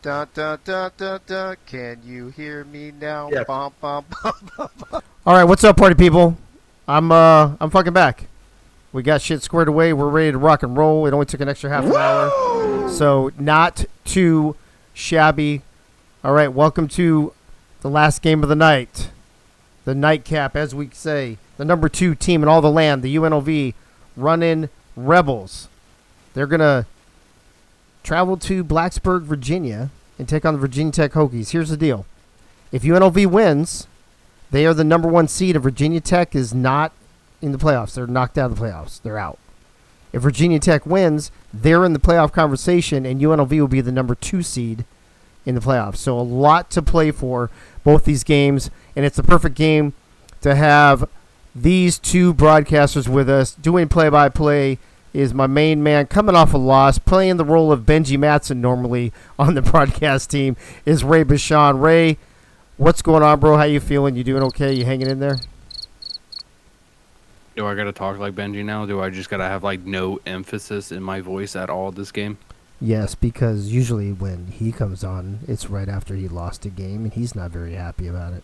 Da da da da da. Can you hear me now? Yeah. Bum, bum, bum. All right, what's up, party people? I'm fucking back. We got shit squared away. We're ready to rock and roll. It only took an extra half an hour, so not too shabby. All right, welcome to the last game of the night, the nightcap, as we say. The number 2 team in all the land, the UNLV Runnin' Rebels. They're gonna travel to Blacksburg, Virginia, and take on the Virginia Tech Hokies. Here's the deal: if UNLV wins, they are the number 1 seed. If Virginia Tech is not in the playoffs, they're knocked out of the playoffs. They're out. If Virginia Tech wins, they're in the playoff conversation, and UNLV will be the number 2 seed in the playoffs. So a lot to play for, both these games, and it's the perfect game to have these two broadcasters with us. Doing play-by-play is my main man, coming off a loss, playing the role of Benji Matson normally on the broadcast team, is Ray Bashan. Ray, what's going on, bro? How you feeling? You doing okay? You hanging in there? Do I gotta talk like Benji now? Do I just gotta have like no emphasis in my voice at all this game? Yes, because usually when he comes on, it's right after he lost a game, and he's not very happy about it.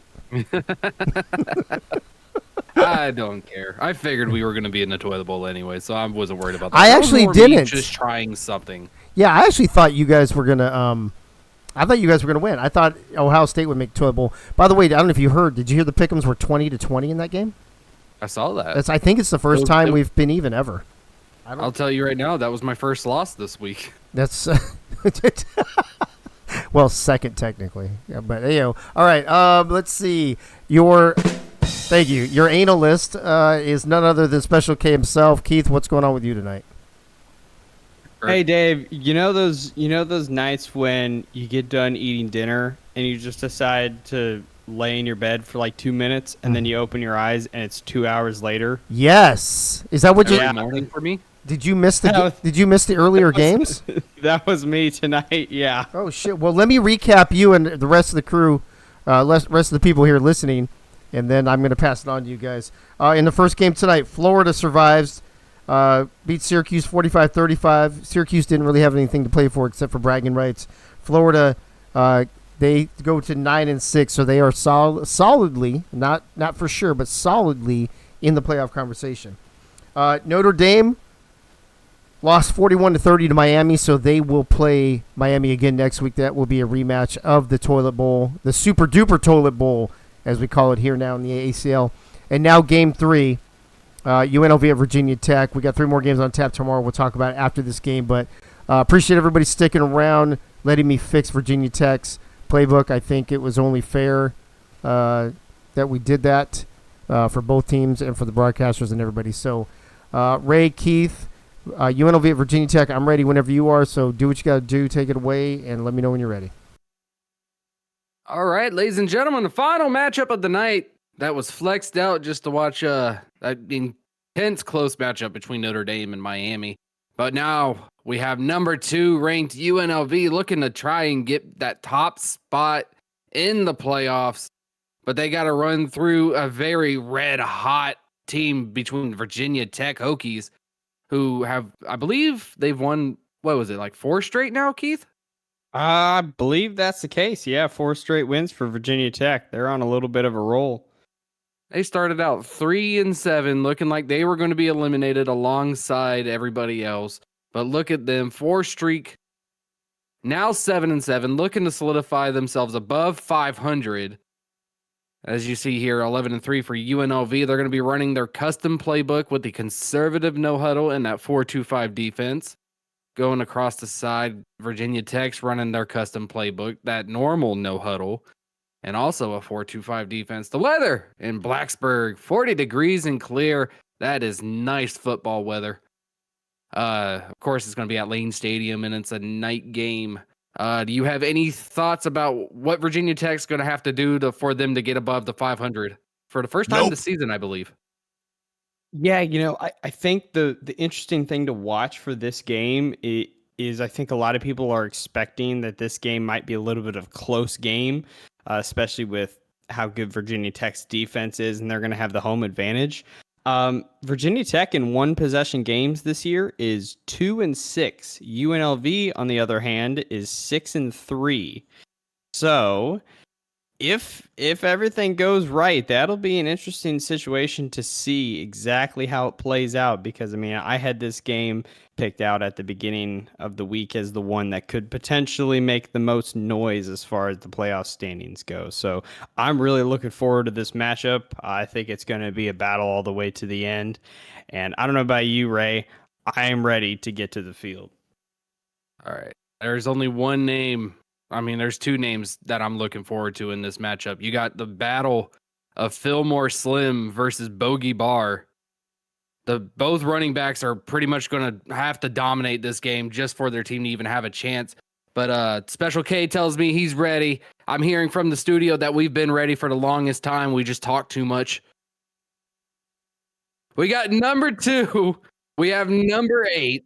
I don't care. I figured we were gonna be in the toilet bowl anyway, so I wasn't worried about that. I That was actually more me didn't. just trying something. Yeah, I actually thought you guys were gonna. I thought you guys were gonna win. I thought Ohio State would make toilet bowl. By the way, I don't know if you heard. Did you hear the Pick'ems were 20-20 in that game? I saw that. I think it's the first time we've been even ever. I'll tell you right now, that was my first loss this week. That's well, second technically. Yeah, but all right. Let's see. Thank you. Your analyst is none other than Special K himself. Keith, what's going on with you tonight? Hey Dave, you know those nights when you get done eating dinner and you just decide to lay in your bed for like 2 minutes and then you open your eyes and it's 2 hours later? Yes. Is that what you? Every morning for me. Did you miss the earlier games? That was me tonight. Yeah. Oh shit. Well, let me recap you and the rest of the crew, rest of the people here listening, and then I'm going to pass it on to you guys. In the first game tonight, Florida survives, beat Syracuse 45-35. Syracuse didn't really have anything to play for except for bragging rights. Florida, they go to 9-6, so they are solidly, not for sure, but solidly in the playoff conversation. Notre Dame lost 41-30 to Miami, so they will play Miami again next week. That will be a rematch of the Toilet Bowl, the Super Duper Toilet Bowl, as we call it here now in the AACL. And now Game 3, UNLV at Virginia Tech. We got 3 more games on tap tomorrow. We'll talk about it after this game, but appreciate everybody sticking around, letting me fix Virginia Tech's playbook. I think it was only fair that we did that for both teams and for the broadcasters and everybody. So, Ray, Keith, UNLV at Virginia Tech, I'm ready whenever you are, so do what you got to do. Take it away, and let me know when you're ready. All right, ladies and gentlemen, the final matchup of the night that was flexed out just to watch an intense close matchup between Notre Dame and Miami. But now we have number 2 ranked UNLV looking to try and get that top spot in the playoffs. But they got to run through a very red-hot team between Virginia Tech Hokies, who have, I believe they've won, what was it, like 4 straight now, Keith? I believe that's the case. Yeah, 4 straight wins for Virginia Tech. They're on a little bit of a roll. They started out 3-7, looking like they were going to be eliminated alongside everybody else. But look at them, 4 streak, now 7-7, looking to solidify themselves above 500. As you see here, 11-3 for UNLV. They're going to be running their custom playbook with the conservative no huddle and that 4-2-5 defense. Going across the side, Virginia Tech's running their custom playbook, that normal no huddle, and also a 4-2-5 defense. The weather in Blacksburg, 40 degrees and clear. That is nice football weather. Of course, it's going to be at Lane Stadium, and it's a night game. Do you have any thoughts about what Virginia Tech's going to have to do for them to get above the 500 for the first time this season, I believe? Yeah, I think the interesting thing to watch for this game is I think a lot of people are expecting that this game might be a little bit of a close game, especially with how good Virginia Tech's defense is, and they're going to have the home advantage. Virginia Tech in one possession games this year is 2-6. UNLV, on the other hand, is 6-3. So if everything goes right, that'll be an interesting situation to see exactly how it plays out. Because I mean, I had this game picked out at the beginning of the week as the one that could potentially make the most noise as far as the playoff standings go. So I'm really looking forward to this matchup. I think it's going to be a battle all the way to the end. And I don't know about you, Ray. I am ready to get to the field. All right. There's only one name. I mean, there's two names that I'm looking forward to in this matchup. You got the battle of Fillmore Slim versus Bogey Bar. Both running backs are pretty much going to have to dominate this game just for their team to even have a chance. But Special K tells me he's ready. I'm hearing from the studio that we've been ready for the longest time. We just talk too much. We got number 2. We have number 8.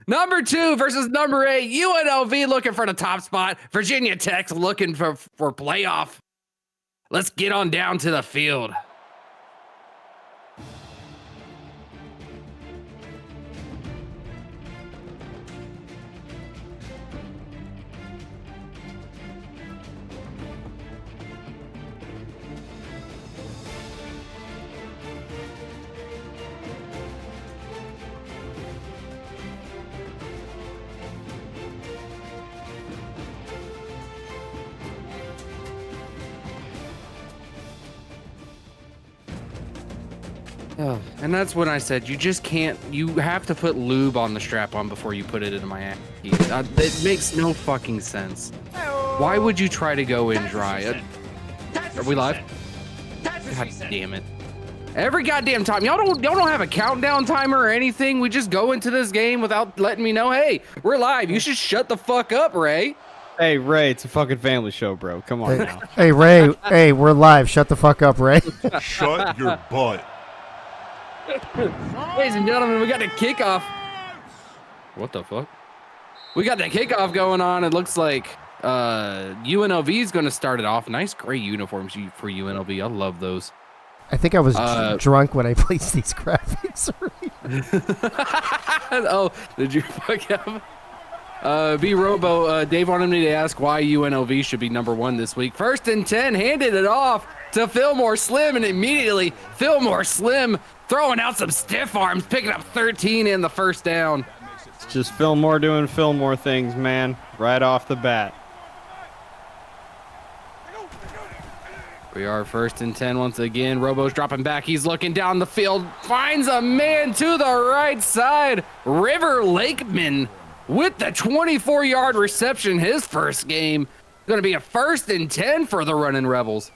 Number 2 versus number 8. UNLV looking for the top spot. Virginia Tech's looking for playoff. Let's get on down to the field. Oh, and that's when I said you just can't. You have to put lube on the strap-on before you put it into my ass. It makes no fucking sense. Why would you try to go in dry? Are we live? God damn it! Every goddamn time, y'all don't have a countdown timer or anything. We just go into this game without letting me know. Hey, we're live. You should shut the fuck up, Ray. Hey, Ray, it's a fucking family show, bro. Come on now. Hey, Ray. Hey, we're live. Shut the fuck up, Ray. Shut your butt. Ladies and gentlemen, we got the kickoff. What the fuck? We got the kickoff going on. It looks like UNLV is going to start it off. Nice gray uniforms for UNLV. I love those. I think I was drunk when I placed these graphics. Oh, did you fuck up? B Robo, Dave wanted me to ask why UNLV should be number 1 this week. 1st and 10, handed it off to Fillmore Slim, and immediately Fillmore Slim throwing out some stiff arms, picking up 13 in the first down. It's just Fillmore doing Fillmore things, man, right off the bat. We are 1st and 10 once again. Robo's dropping back. He's looking down the field, finds a man to the right side. River Lakeman with the 24-yard reception, his first game. Going to be a 1st and 10 for the Running Rebels.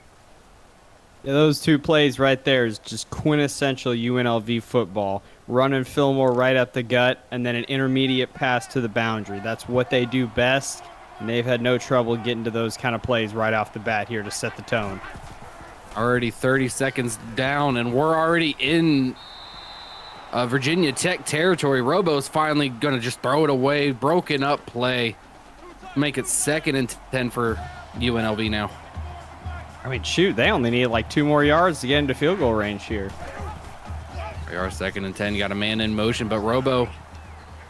Yeah, those two plays right there is just quintessential UNLV football. Running Fillmore right up the gut, and then an intermediate pass to the boundary. That's what they do best, and they've had no trouble getting to those kind of plays right off the bat here to set the tone. Already 30 seconds down, and we're already in Virginia Tech territory. Robo's finally going to just throw it away. Broken up play. Make it 2nd and 10 for UNLV now. I mean, shoot, they only need like 2 more yards to get into field goal range here. We are 2nd and 10. You got a man in motion, but Robo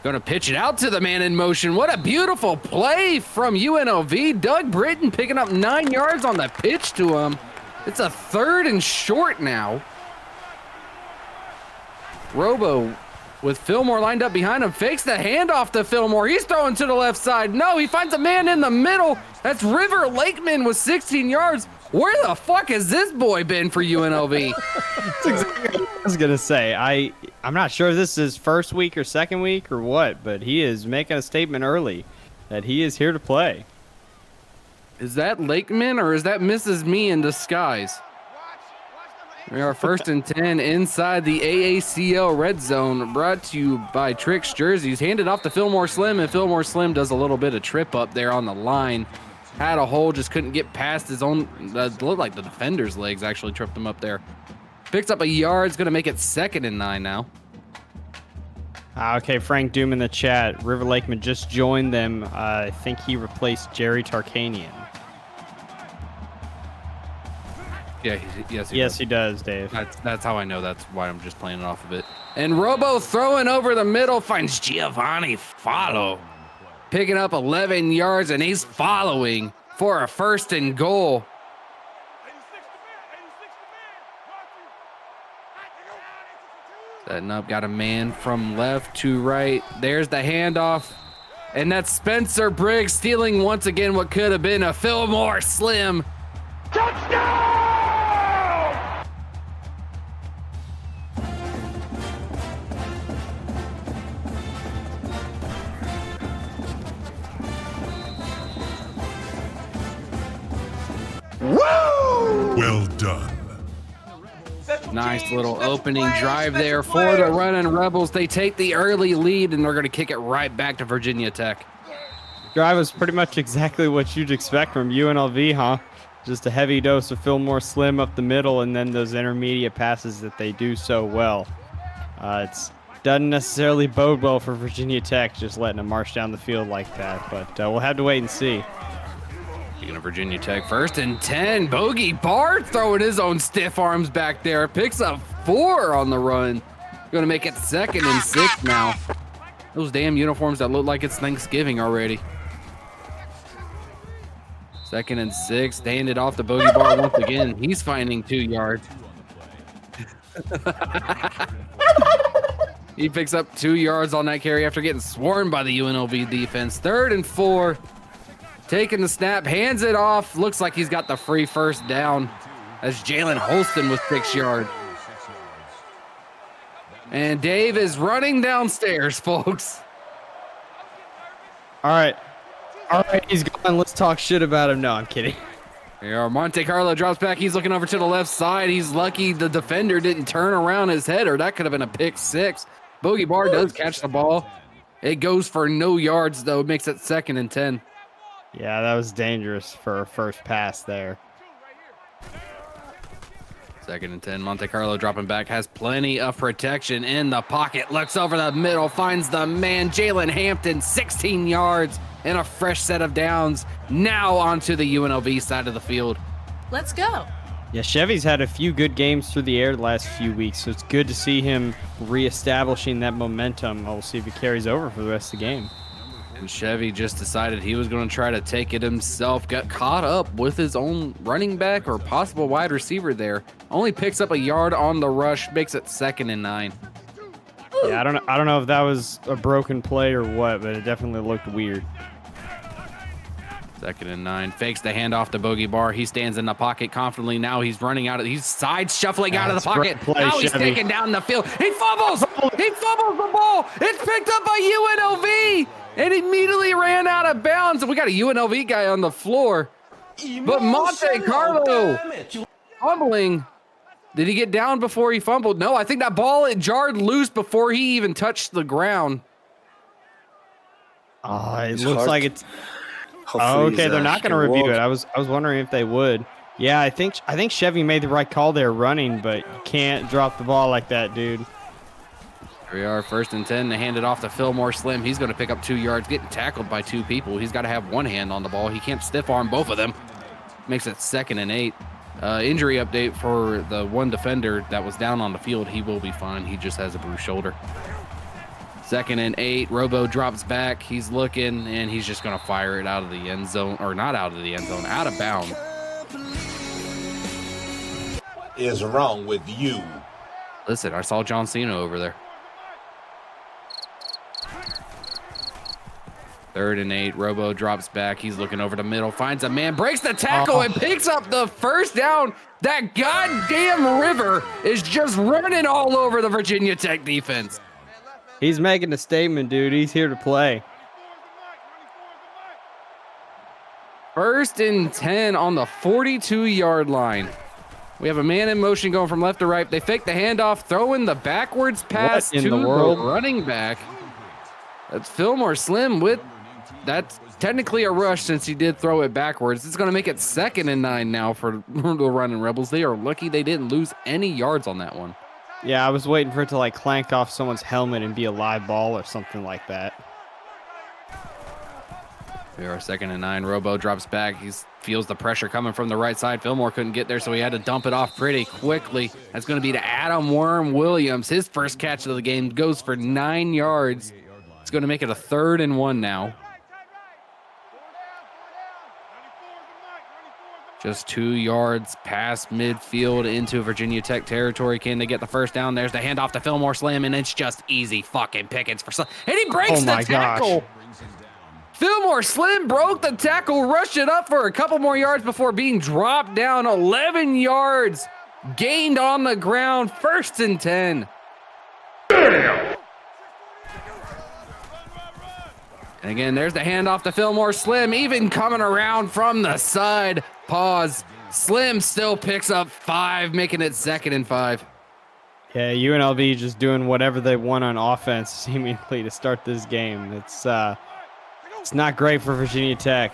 going to pitch it out to the man in motion. What a beautiful play from UNLV. Doug Britton picking up 9 yards on the pitch to him. It's a 3rd and short now. Robo with Fillmore lined up behind him, fakes the handoff to Fillmore. He's throwing to the left side. No, he finds a man in the middle. That's River Lakeman with 16 yards. Where the fuck has this boy been for UNLV? That's exactly what I was going to say. I'm not sure if this is first week or second week or what, but he is making a statement early that he is here to play. Is that Lakeman or is that Mrs. Me in disguise? We are 1st and 10 inside the AACL red zone, brought to you by Tricks Jerseys. Handed off to Fillmore Slim, and Fillmore Slim does a little bit of trip up there on the line. Had a hole, just couldn't get past his own. Looked like the defender's legs actually tripped him up there. Picks up a yard. It's going to make it 2nd and 9 now. Okay, Frank Doom in the chat. River Lakeman just joined them. I think he replaced Jerry Tarkanian. Yeah, yes, Yes, he does, Dave. That's how I know. That's why I'm just playing it off of it. And Robo throwing over the middle finds Giovanni Follow, picking up 11 yards, and he's following for a 1st and goal. Setting up, got a man from left to right. There's the handoff. And that's Spencer Briggs stealing once again what could have been a Fillmore Slim. Well done. Nice little opening drive there for the running Rebels. They take the early lead, and they're going to kick it right back to Virginia Tech. Drive was pretty much exactly what you'd expect from UNLV, huh? Just a heavy dose of Fillmore Slim up the middle, and then those intermediate passes that they do so well. It doesn't necessarily bode well for Virginia Tech, just letting them march down the field like that, but we'll have to wait and see. Speaking of Virginia Tech, 1st and 10. Bogey Bart throwing his own stiff arms back there. Picks up 4 on the run. Going to make it 2nd and 6 now. Those damn uniforms that look like it's Thanksgiving already. 2nd and 6. They handed off to Bogey Bart once again. He's finding 2 yards. He picks up 2 yards on that carry after getting swarmed by the UNLV defense. 3rd and 4. Taking the snap, hands it off. Looks like he's got the free 1st down as Jalen Holston with 6 yards. And Dave is running downstairs, folks. All right, he's gone. Let's talk shit about him. No, I'm kidding. Here, Monte Carlo drops back. He's looking over to the left side. He's lucky the defender didn't turn around his head, or that could have been a pick 6. Bogey Bar does catch the ball. It goes for no yards, though. It makes it 2nd and 10. Yeah, that was dangerous for a first pass there. 2nd and 10. Monte Carlo dropping back, has plenty of protection in the pocket. Looks over the middle, finds the man, Jalen Hampton, 16 yards and a fresh set of downs. Now onto the UNLV side of the field. Let's go. Yeah, Chevy's had a few good games through the air the last few weeks, so it's good to see him reestablishing that momentum. We'll see if it carries over for the rest of the game. And Chevy just decided he was going to try to take it himself. Got caught up with his own running back or possible wide receiver there. Only picks up a yard on the rush, makes it 2nd and 9. Yeah, I don't know if that was a broken play or what, but it definitely looked weird. 2nd and 9. Fakes the handoff to Bogey Bar. He stands in the pocket confidently. Now he's running out of. He's side shuffling out of the pocket. Play, now he's Chevy. taking down the field. He fumbles. He fumbles the ball. It's picked up by UNLV. And immediately ran out of bounds. And we got a UNLV guy on the floor. But Monte Carlo fumbling. Did he get down before he fumbled? No, I think that ball it jarred loose before he even touched the ground. It looks like it's. Oh, okay, they're not going to review it. I was wondering if they would. Yeah, I think Chevy made the right call there running, but you can't drop the ball like that, dude. Here we are, 1st and 10. They hand it off to Fillmore Slim. He's going to pick up 2 yards, getting tackled by 2 people. He's got to have one hand on the ball. He can't stiff arm both of them. Makes it 2nd and 8. Injury update for the one defender that was down on the field. He will be fine. He just has a bruised shoulder. 2nd and 8. Robo drops back. He's looking, and he's just going to fire it out of the end zone. Or not out of the end zone, out of bounds. What is wrong with you? Listen, I saw John Cena over there. 3rd and 8. Robo drops back. He's looking over the middle, finds a man, breaks the tackle, and picks up the 1st down. That goddamn River is just running all over the Virginia Tech defense. He's making a statement, dude. He's here to play. 1st and 10 on the 42-yard line. We have a man in motion going from left to right. They fake the handoff, throwing the backwards pass to the running back. That's Fillmore Slim with that's technically a rush since he did throw it backwards. It's going to make it 2nd and 9 now for the running Rebels. They are lucky they didn't lose any yards on that one. Yeah, I was waiting for it to like clank off someone's helmet and be a live ball or something like that. We are 2nd and 9. Robo drops back. He feels the pressure coming from the right side. Fillmore couldn't get there, so he had to dump it off pretty quickly. That's going to be to Adam Worm Williams. His first catch of the game goes for 9 yards. It's going to make it a 3rd and 1 now. Just 2 yards past midfield into Virginia Tech territory. Can they get the first down? There's the handoff to Fillmore Slim, and it's just easy fucking pickings for Slim. And he breaks the tackle. Fillmore Slim broke the tackle, rushed it up for a couple more yards before being dropped down. 11 yards gained on the ground. 1st and 10. And again, there's the handoff to Fillmore Slim, even coming around from the side. Pause. Slim still picks up 5, making it 2nd and 5. Yeah, UNLV just doing whatever they want on offense, seemingly, to start this game. It's not great for Virginia Tech.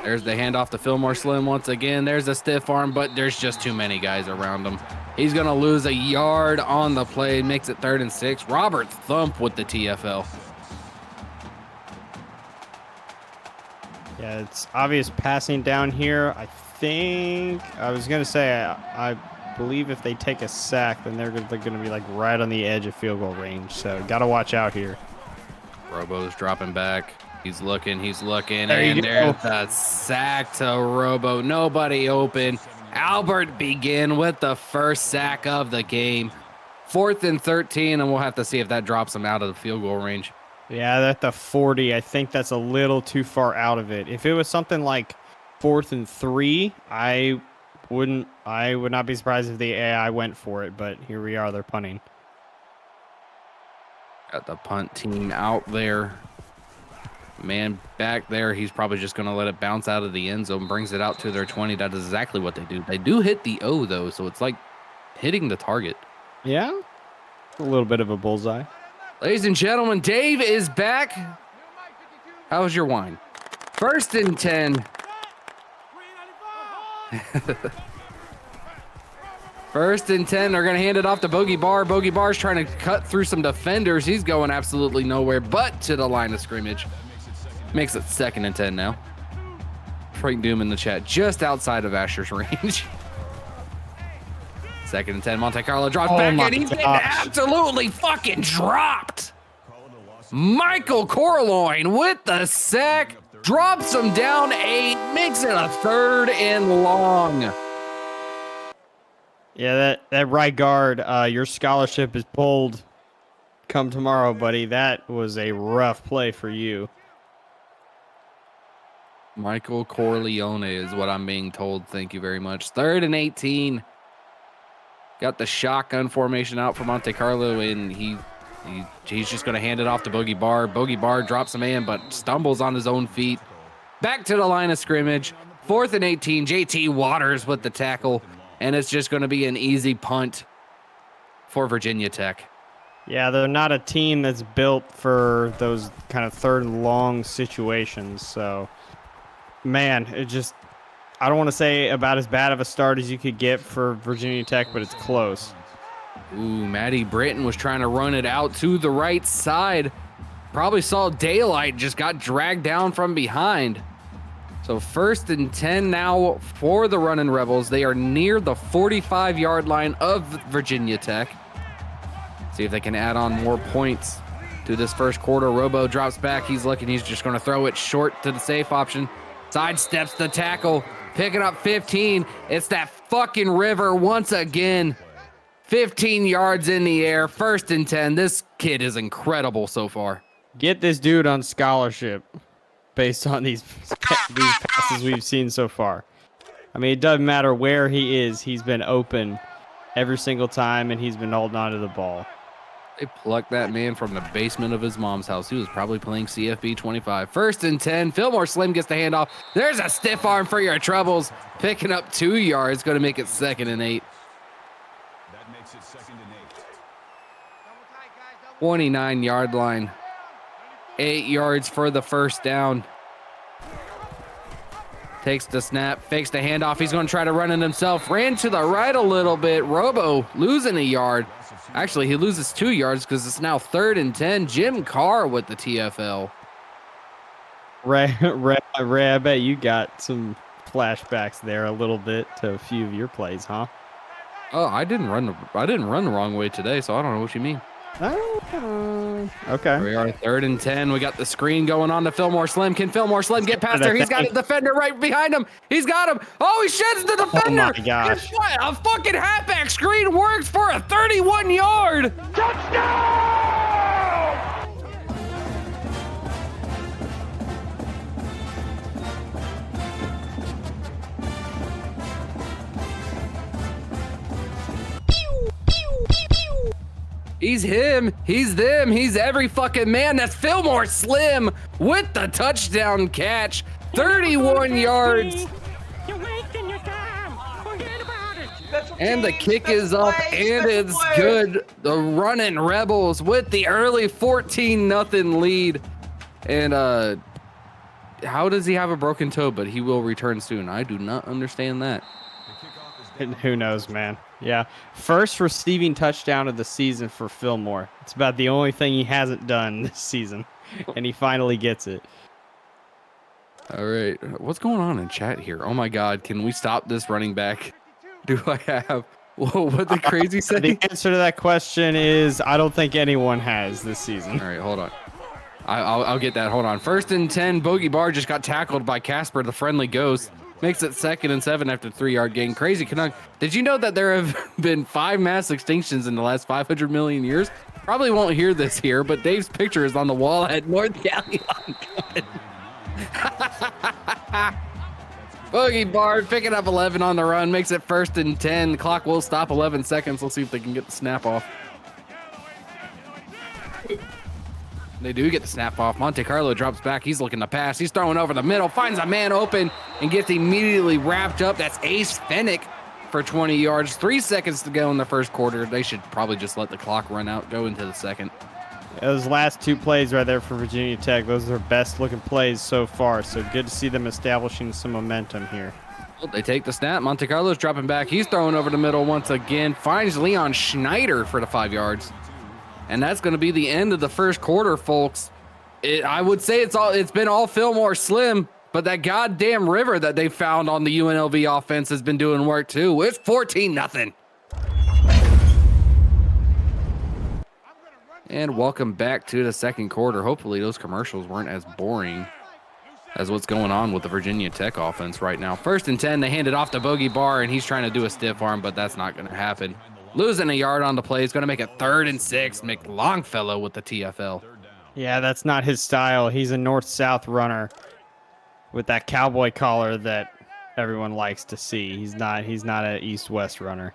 There's the handoff to Fillmore Slim once again. There's a stiff arm, but there's just too many guys around him. He's going to lose a yard on the play. Makes it 3rd and 6. Robert Thump with the TFL. Yeah, it's obvious passing down here. I was going to say, I believe if they take a sack, then they're going to be like right on the edge of field goal range. So got to watch out here. Robo's dropping back. He's looking. There you and go. there's the sack to Robo. Nobody open. Albert begin with the first sack of the game. 4th and 13, and we'll have to see if that drops him out of the field goal range. Yeah, at the 40, I think that's a little too far out of it. If it was something like 4th and 3, I would not be surprised if the AI went for it, but here we are, they're punting. Got the punt team out there. Man back there, he's probably just going to let it bounce out of the end zone, brings it out to their 20. That is exactly what they do. They do hit the O, though, so it's like hitting the target. Yeah, a little bit of a bullseye. Ladies and gentlemen, Dave is back. How was your wine? 1st and 10. 1st and 10. They're going to hand it off to Bogey Barr. Bogey Barr's trying to cut through some defenders. He's going absolutely nowhere but to the line of scrimmage. Makes it 2nd and 10 now. Frank Doom in the chat, just outside of Asher's range. 2nd and 10. Monte Carlo drops back, and he's getting absolutely fucking dropped. Michael Corloin with the sack. Drops him down 8. Makes it a 3rd and long. Yeah, that right guard, your scholarship is pulled come tomorrow, buddy. That was a rough play for you. Michael Corleone is what I'm being told. Thank you very much. 3rd and 18. Got the shotgun formation out for Monte Carlo, and he's just going to hand it off to Bogey Barr. Bogey Barr drops him in, but stumbles on his own feet. Back to the line of scrimmage. 4th and 18. JT Waters with the tackle, and it's just going to be an easy punt for Virginia Tech. Yeah, they're not a team that's built for those kind of 3rd and long situations. So, man, I don't want to say about as bad of a start as you could get for Virginia Tech, but it's close. Ooh, Maddie Britton was trying to run it out to the right side. Probably saw daylight, just got dragged down from behind. So 1st and 10 now for the running Rebels. They are near the 45-yard line of Virginia Tech. See if they can add on more points to this first quarter. Robo drops back. He's looking. He's just going to throw it short to the safe option. Sidesteps the tackle. Picking up 15. It's that fucking river once again. 15 yards in the air. 1st and 10. This kid is incredible so far. Get this dude on scholarship based on these passes we've seen so far. I mean, it doesn't matter where he is. He's been open every single time, and he's been holding on to the ball. They plucked that man from the basement of his mom's house. He was probably playing CFB 25. 1st and 10. Fillmore Slim gets the handoff. There's a stiff arm for your troubles. Picking up 2 yards. Going to make it 2nd and 8. That makes it 2nd and 8. 29-yard line. 8 yards for the first down. Takes the snap, fakes the handoff. He's going to try to run it himself. Ran to the right a little bit. Robo losing a yard. Actually, he loses 2 yards because it's now 3rd and 10. Jim Carr with the TFL. Ray, I bet you got some flashbacks there a little bit to a few of your plays, huh? Oh, I didn't run the wrong way today, so I don't know what you mean. Okay. We are 3rd and 10. We got the screen going on to Fillmore Slim. Can Fillmore Slim get past her? He's got a defender right behind him. He's got him. Oh, he sheds the defender. Oh my gosh. Guess what? A fucking halfback screen works for a 31-yard touchdown. He's him, he's them, he's every fucking man. That's Fillmore Slim with the touchdown catch. 31 yards. And the kick is up and it's good. The running Rebels with the early 14-0 lead. And how does he have a broken toe, but he will return soon? I do not understand that. Who knows, man? Yeah. First receiving touchdown of the season for Fillmore. It's about the only thing he hasn't done this season, and he finally gets it. All right. What's going on in chat here? Oh, my God. Can we stop this running back? Do I have... Whoa, what the crazy say? The answer to that question is I don't think anyone has this season. All right, hold on. I'll get that. Hold on. 1st and 10. Bogey Barr just got tackled by Casper, the friendly ghost. Makes it 2nd and 7 after 3-yard gain. Crazy Canuck. Did you know that there have been 5 mass extinctions in the last 500 million years? Probably won't hear this here, but Dave's picture is on the wall at North Galleon. Bogey Barr picking up 11 on the run. Makes it 1st and 10. The clock will stop 11 seconds. Let's see if they can get the snap off. They do get the snap off. Monte Carlo drops back. He's looking to pass. He's throwing over the middle, finds a man open, and gets immediately wrapped up. That's Ace Fennick for 20 yards. 3 seconds to go in the first quarter. They should probably just let the clock run out, go into the second. Those last 2 plays right there for Virginia Tech, those are their best looking plays so far. So good to see them establishing some momentum here. Well, they take the snap. Monte Carlo's dropping back. He's throwing over the middle once again. Finds Leon Schneider for the 5 yards. And that's going to be the end of the first quarter, folks. I would say it's been all Fillmore Slim, but that goddamn river that they found on the UNLV offense has been doing work too. It's 14-0. And welcome back to the second quarter. Hopefully those commercials weren't as boring as what's going on with the Virginia Tech offense right now. 1st and 10, they hand it off to Bogey Barr, and he's trying to do a stiff arm, but that's not going to happen. Losing a yard on the play is going to make it 3rd and 6. Longfellow with the TFL. Yeah, that's not his style. He's a north-south runner with that cowboy collar that everyone likes to see. He's not an east-west runner.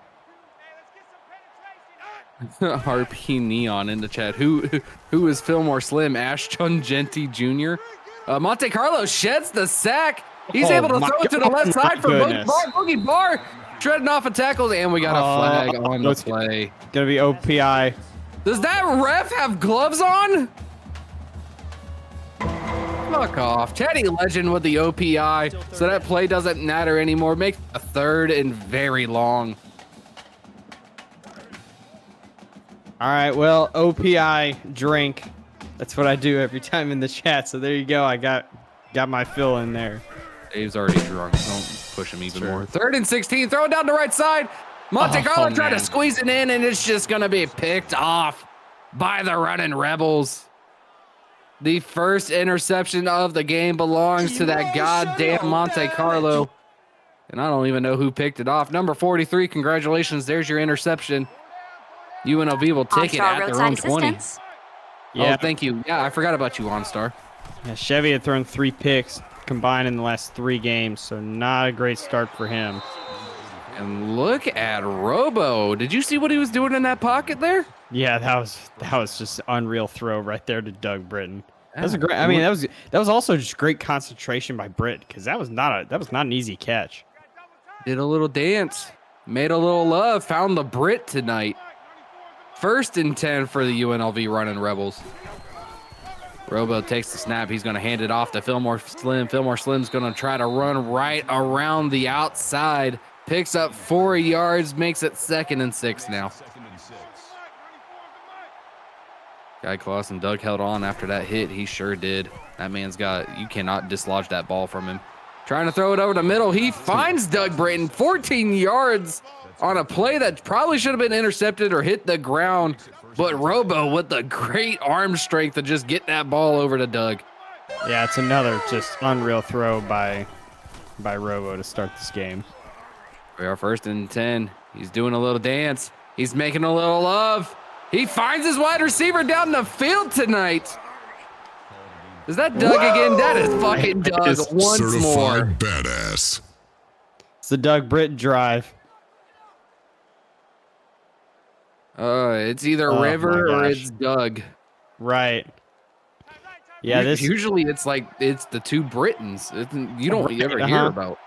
RP Neon in the chat. Who is Fillmore Slim? Ashton Genty Jr. Monte Carlo sheds the sack. He's able to throw it to the left side for Bogey Barr. Shredding off a tackle, and we got a flag on the play. Gonna be OPI. Does that ref have gloves on? Fuck off. Teddy Legend with the OPI, so that play doesn't matter anymore. Make a 3rd and very long. All right, well, OPI drink. That's what I do every time in the chat. So there you go. I got my fill in there. Dave's already drunk. Don't push him even more. 3rd and 16. Throw it down the right side. Monte Carlo trying to squeeze it in, and it's just going to be picked off by the running Rebels. The first interception of the game belongs to that goddamn Monte Carlo. And I don't even know who picked it off. Number 43, congratulations. There's your interception. UNLV will take it at their own 20. Yeah. Oh, thank you. Yeah, I forgot about you, OnStar. Yeah, Chevy had thrown 3 picks combined in the last 3 games, so not a great start for him. And look at Robo. Did you see what he was doing in that pocket there? Yeah, that was just unreal throw right there to Doug Britton. That was a great. I mean, that was also just great concentration by Britt, because that was not an easy catch. Did a little dance, made a little love, found the Brit tonight. 1st and 10 for the UNLV running Rebels. Robo takes the snap. He's going to hand it off to Fillmore Slim. Fillmore Slim's going to try to run right around the outside. Picks up 4 yards, makes it 2nd and 6 now. Guy Clausen, Doug held on after that hit. He sure did. That man's got, you cannot dislodge that ball from him. Trying to throw it over the middle. He finds Doug Britton 14 yards on a play that probably should have been intercepted or hit the ground. But Robo with the great arm strength to just get that ball over to Doug. Yeah, it's another just unreal throw by Robo to start this game. We are 1st and 10. He's doing a little dance. He's making a little love. He finds his wide receiver down the field tonight. Is that Doug again? That is fucking Doug once more. Certified badass. It's the Doug Britton drive. It's either River or it's Doug. Right. Yeah, this usually it's like it's the two Britons. You don't ever hear about.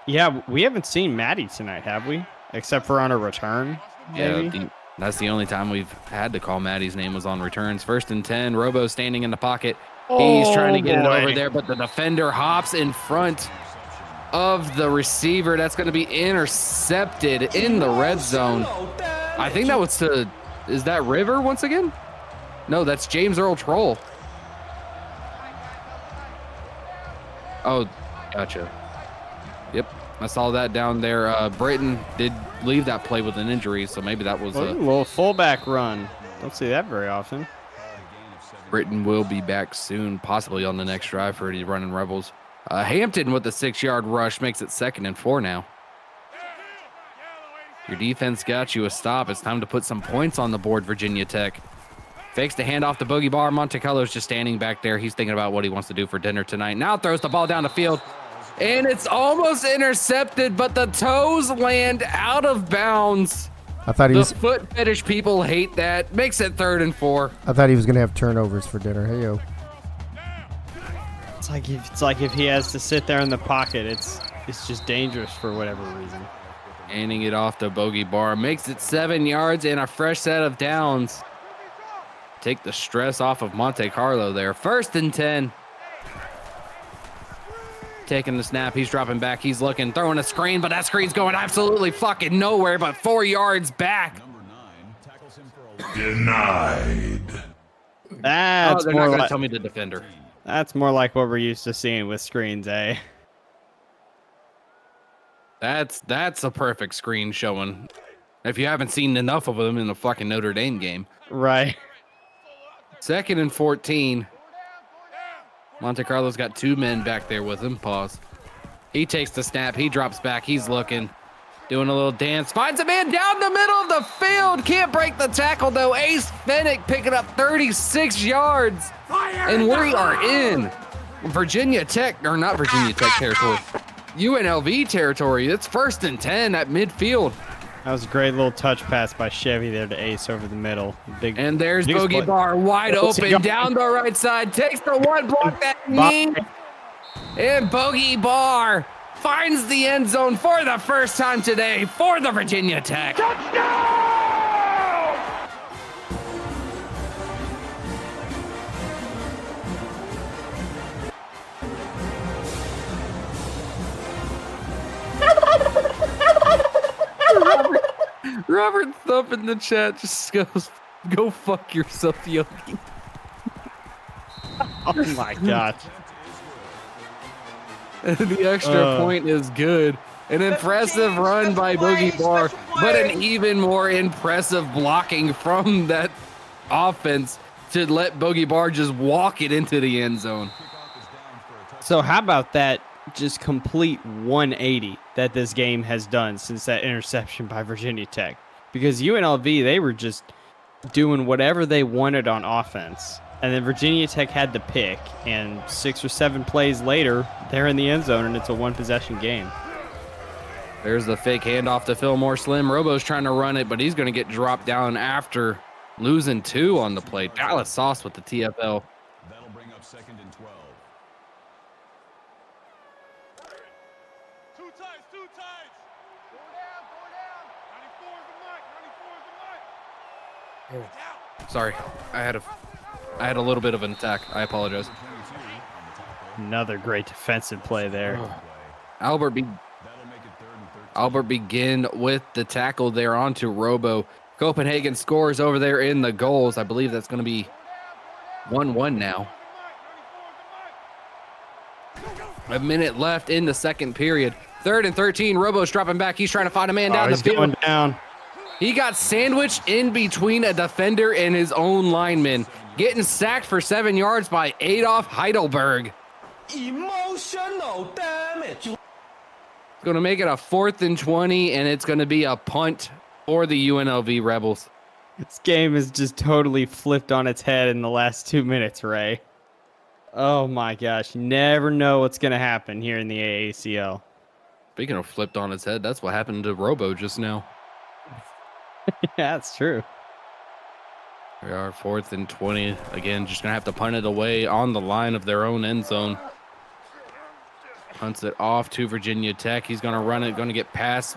Yeah, we haven't seen Maddie tonight, have we? Except for on a return. Maybe? Yeah, that's the only time we've had to call Maddie's name was on returns. 1st and 10. Robo standing in the pocket. He's trying to get it over there, but the defender hops in front of the receiver. That's going to be intercepted in the red zone. I think that was is that River once again? No, that's James Earl Troll. Oh, gotcha. Yep, I saw that down there. Britton did leave that play with an injury, so maybe that was a little fullback run. Don't see that very often. Britton will be back soon, possibly on the next drive for the running Rebels. Hampton with the 6-yard rush makes it 2nd and 4 now. Your defense got you a stop. It's time to put some points on the board, Virginia Tech. Fakes the handoff to Boogie Bar. Monte Carlo's just standing back there. He's thinking about what he wants to do for dinner tonight. Now throws the ball down the field. And it's almost intercepted, but the toes land out of bounds. I thought he was. The foot fetish people hate that. Makes it 3rd and 4. I thought he was gonna have turnovers for dinner. Hey yo. It's like if he has to sit there in the pocket, it's just dangerous for whatever reason. Handing it off to Bogey Bar. Makes it 7 yards and a fresh set of downs. Take the stress off of Monte Carlo there. 1st and 10. Taking the snap. He's dropping back. He's looking, throwing a screen, but that screen's going absolutely fucking nowhere, but 4 yards back. Denied. That's they're more not going to like, tell me the defender. That's more like what we're used to seeing with screens, eh? That's a perfect screen showing. If you haven't seen enough of them in the fucking Notre Dame game. Right. 2nd and 14. Monte Carlo's got 2 men back there with him. Pause. He takes the snap. He drops back. He's looking. Doing a little dance. Finds a man down the middle of the field. Can't break the tackle, though. Ace Fennick picking up 36 yards. And we are in Virginia Tech, or not Virginia Tech territory. UNLV territory. It's 1st and 10 at midfield. That was a great little touch pass by Chevy there to Ace over the middle. And there's Bogey Bar wide open down the right side. Takes the one, block that knee. And Bogey Bar finds the end zone for the first time today for the Virginia Tech. Robert Thump in the chat just goes, "Go fuck yourself, Yogi." Oh my god. The extra point is good. An impressive run by Boogie Bar, but an even more impressive blocking from that offense to let Boogie Bar just walk it into the end zone. So how about that just complete 180 that this game has done since that interception by Virginia Tech? Because UNLV, they were just doing whatever they wanted on offense. And then Virginia Tech had the pick, and 6 or 7 plays later, they're in the end zone, and it's a one-possession game. There's the fake handoff to Fillmore Slim. Robo's trying to run it, but he's going to get dropped down after losing 2 on the play. Dallas Sauce with the TFL. That'll bring up 2nd and 12. Two tights. Go down. 94 is the mic. Sorry, I had a little bit of an attack. I apologize. Another great defensive play there. Albert begin with the tackle there onto Robo. Copenhagen scores over there in the goals. I believe that's going to be 1-1 now. A minute left in the second period. 3rd and 13. Robo's dropping back. He's trying to find a man down the He's field. going down. He got sandwiched in between a defender and his own lineman. Getting sacked for 7 yards by Adolf Heidelberg. Emotional damage. Going to make it a 4th and 20, and it's going to be a punt for the UNLV Rebels. This game is just totally flipped on its head in the last 2 minutes, Ray. Oh my gosh, you never know what's going to happen here in the AACL. Speaking of flipped on its head, that's what happened to Robo just now. Yeah, that's true. We are 4th and 20. Again, just going to have to punt it away on the line of their own end zone. Punts it off to Virginia Tech. He's going to run it, going to get past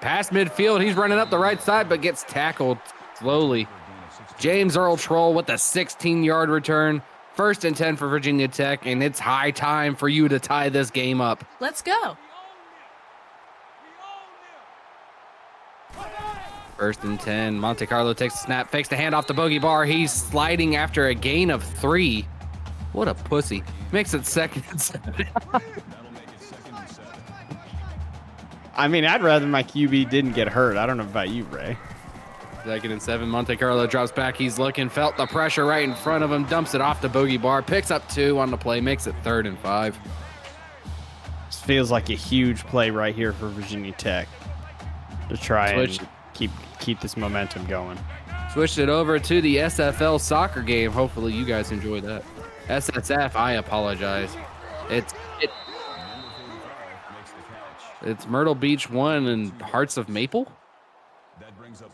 midfield. He's running up the right side, but gets tackled slowly. James Earl Troll with a 16-yard return. 1st and 10 for Virginia Tech, and it's high time for you to tie this game up. Let's go. 1st and 10. Monte Carlo takes the snap, fakes the handoff to Bogey Bar. He's sliding after a gain of 3. What a pussy. Makes it 2nd and 7. I mean, I'd rather my QB didn't get hurt. I don't know about you, Ray. 2nd and 7. Monte Carlo drops back. He's looking, felt the pressure right in front of him, dumps it off to Bogey Bar, picks up 2 on the play, makes it 3rd and 5. This feels like a huge play right here for Virginia Tech to try and keep this momentum going. Switched it over to the SFL soccer game. Hopefully you guys enjoy that. SSF, I apologize. It's Myrtle Beach 1 and Hearts of Maple?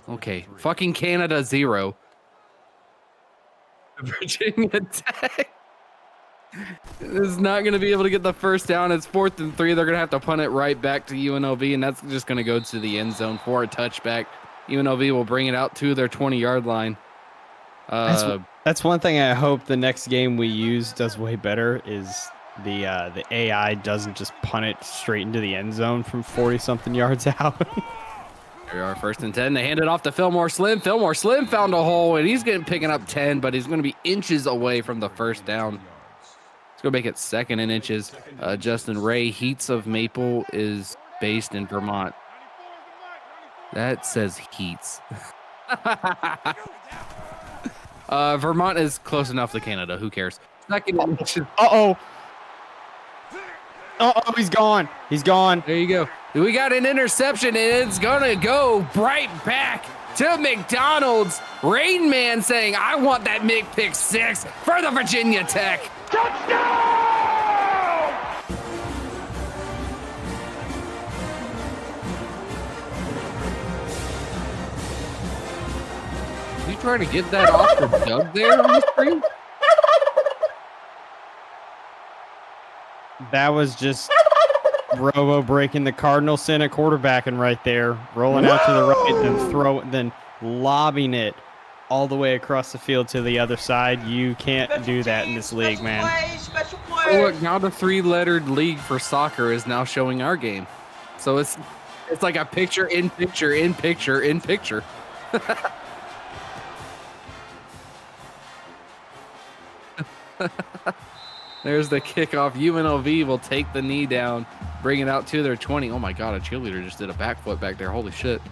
Okay, fucking Canada 0. Virginia Tech is not going to be able to get the first down. It's 4th and 3. They're going to have to punt it right back to UNLV, and that's just going to go to the end zone for a touchback. UNLV will bring it out to their 20-yard line. That's one thing I hope the next game we use does way better is the AI doesn't just punt it straight into the end zone from 40-something yards out. Here we are, 1st and 10. They hand it off to Fillmore Slim. Fillmore Slim found a hole, and he's picking up 10, but he's going to be inches away from the first down. It's going to make it 2nd and inches. Justin Ray, Heats of Maple is based in Vermont. That says Heats. Vermont is close enough to Canada. Who cares? 2nd and inches. Uh-oh. Uh-oh, he's gone. He's gone. There you go. We got an interception, and it's going to go right back to McDonald's. Rain Man saying, I want that pick 6 for the Virginia Tech. You trying to get that off the dub there on the screen? That was just Robo breaking the cardinal sin at quarterbacking right there, rolling out to the right, then lobbing it all the way across the field to the other side. You can't do that in this league, man. Oh, look, now the 3-lettered league for soccer is now showing our game. So it's like a picture in picture in picture in picture. There's the kickoff. UNLV will take the knee down, bring it out to their 20. Oh my God, a cheerleader just did a backflip back there. Holy shit.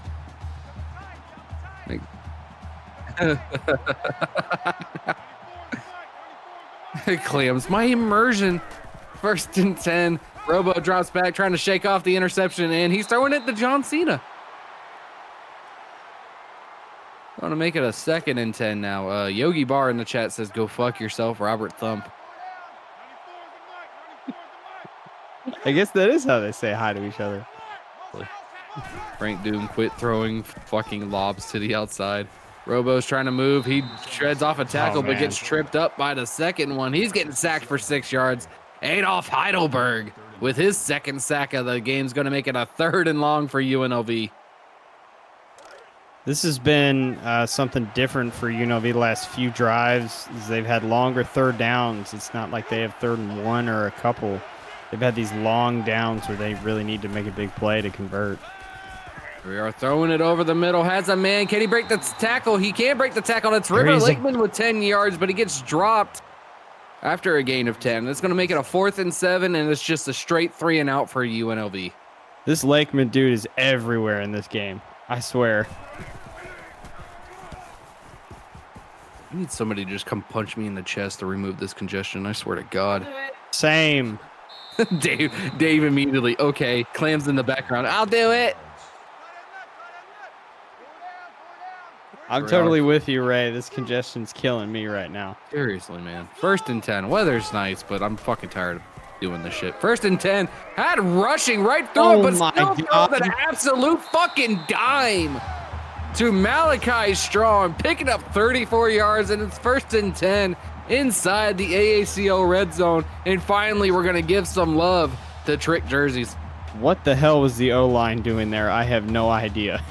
Clams, my immersion. 1st and 10. Robo drops back, trying to shake off the interception, and he's throwing it to John Cena. Want to make it a 2nd and 10 now. Yogi Bar in the chat says, "Go fuck yourself, Robert Thump." I guess that is how they say hi to each other. Frank Doom quit throwing fucking lobs to the outside. Robo's trying to move. He shreds off a tackle, but gets tripped up by the second one. He's getting sacked for 6 yards. Adolf Heidelberg with his 2nd sack of the game is going to make it a 3rd and long for UNLV. This has been something different for UNLV the last few drives. They've had longer 3rd downs. It's not like they have 3rd and 1 or a couple. They've had these long downs where they really need to make a big play to convert. We are throwing it over the middle. Has a man. Can he break the tackle? He can't break the tackle. It's River Lakeman with 10 yards, but he gets dropped after a gain of 10. It's going to make it a 4th and 7, and it's just a straight 3 and out for UNLV. This Lakeman dude is everywhere in this game. I swear. I need somebody to just come punch me in the chest to remove this congestion. I swear to God. Same. Dave immediately. Okay, Clams in the background. I'll do it. I'm totally with you, Ray. This congestion's killing me right now. Seriously, man. 1st and 10. Weather's nice, but I'm fucking tired of doing this shit. 1st and 10. Had rushing right through it, but still throws an absolute fucking dime to Malachi Strong, picking up 34 yards, and it's 1st and 10 inside the AACL red zone. And finally, we're going to give some love to Trick Jerseys. What the hell was the O-line doing there? I have no idea.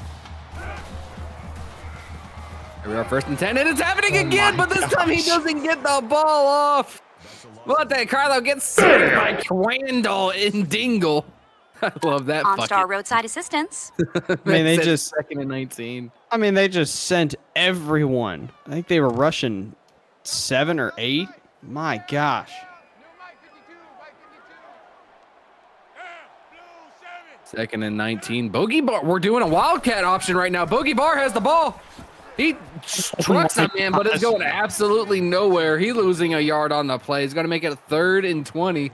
Here we are, 1st and 10, and it's happening again, but this time he doesn't get the ball off. But then Carlo gets sacked by Crandall in Dingle. I love that. OnStar roadside assistance. I mean, they just 2nd and 19. I mean, they just sent everyone. I think they were rushing 7 or 8. My gosh. 2nd and 19. Bogey Bar. We're doing a Wildcat option right now. Bogey Bar has the ball. He trucks that man, but it's going absolutely nowhere. He's losing a yard on the play. He's going to make it a 3rd and 20.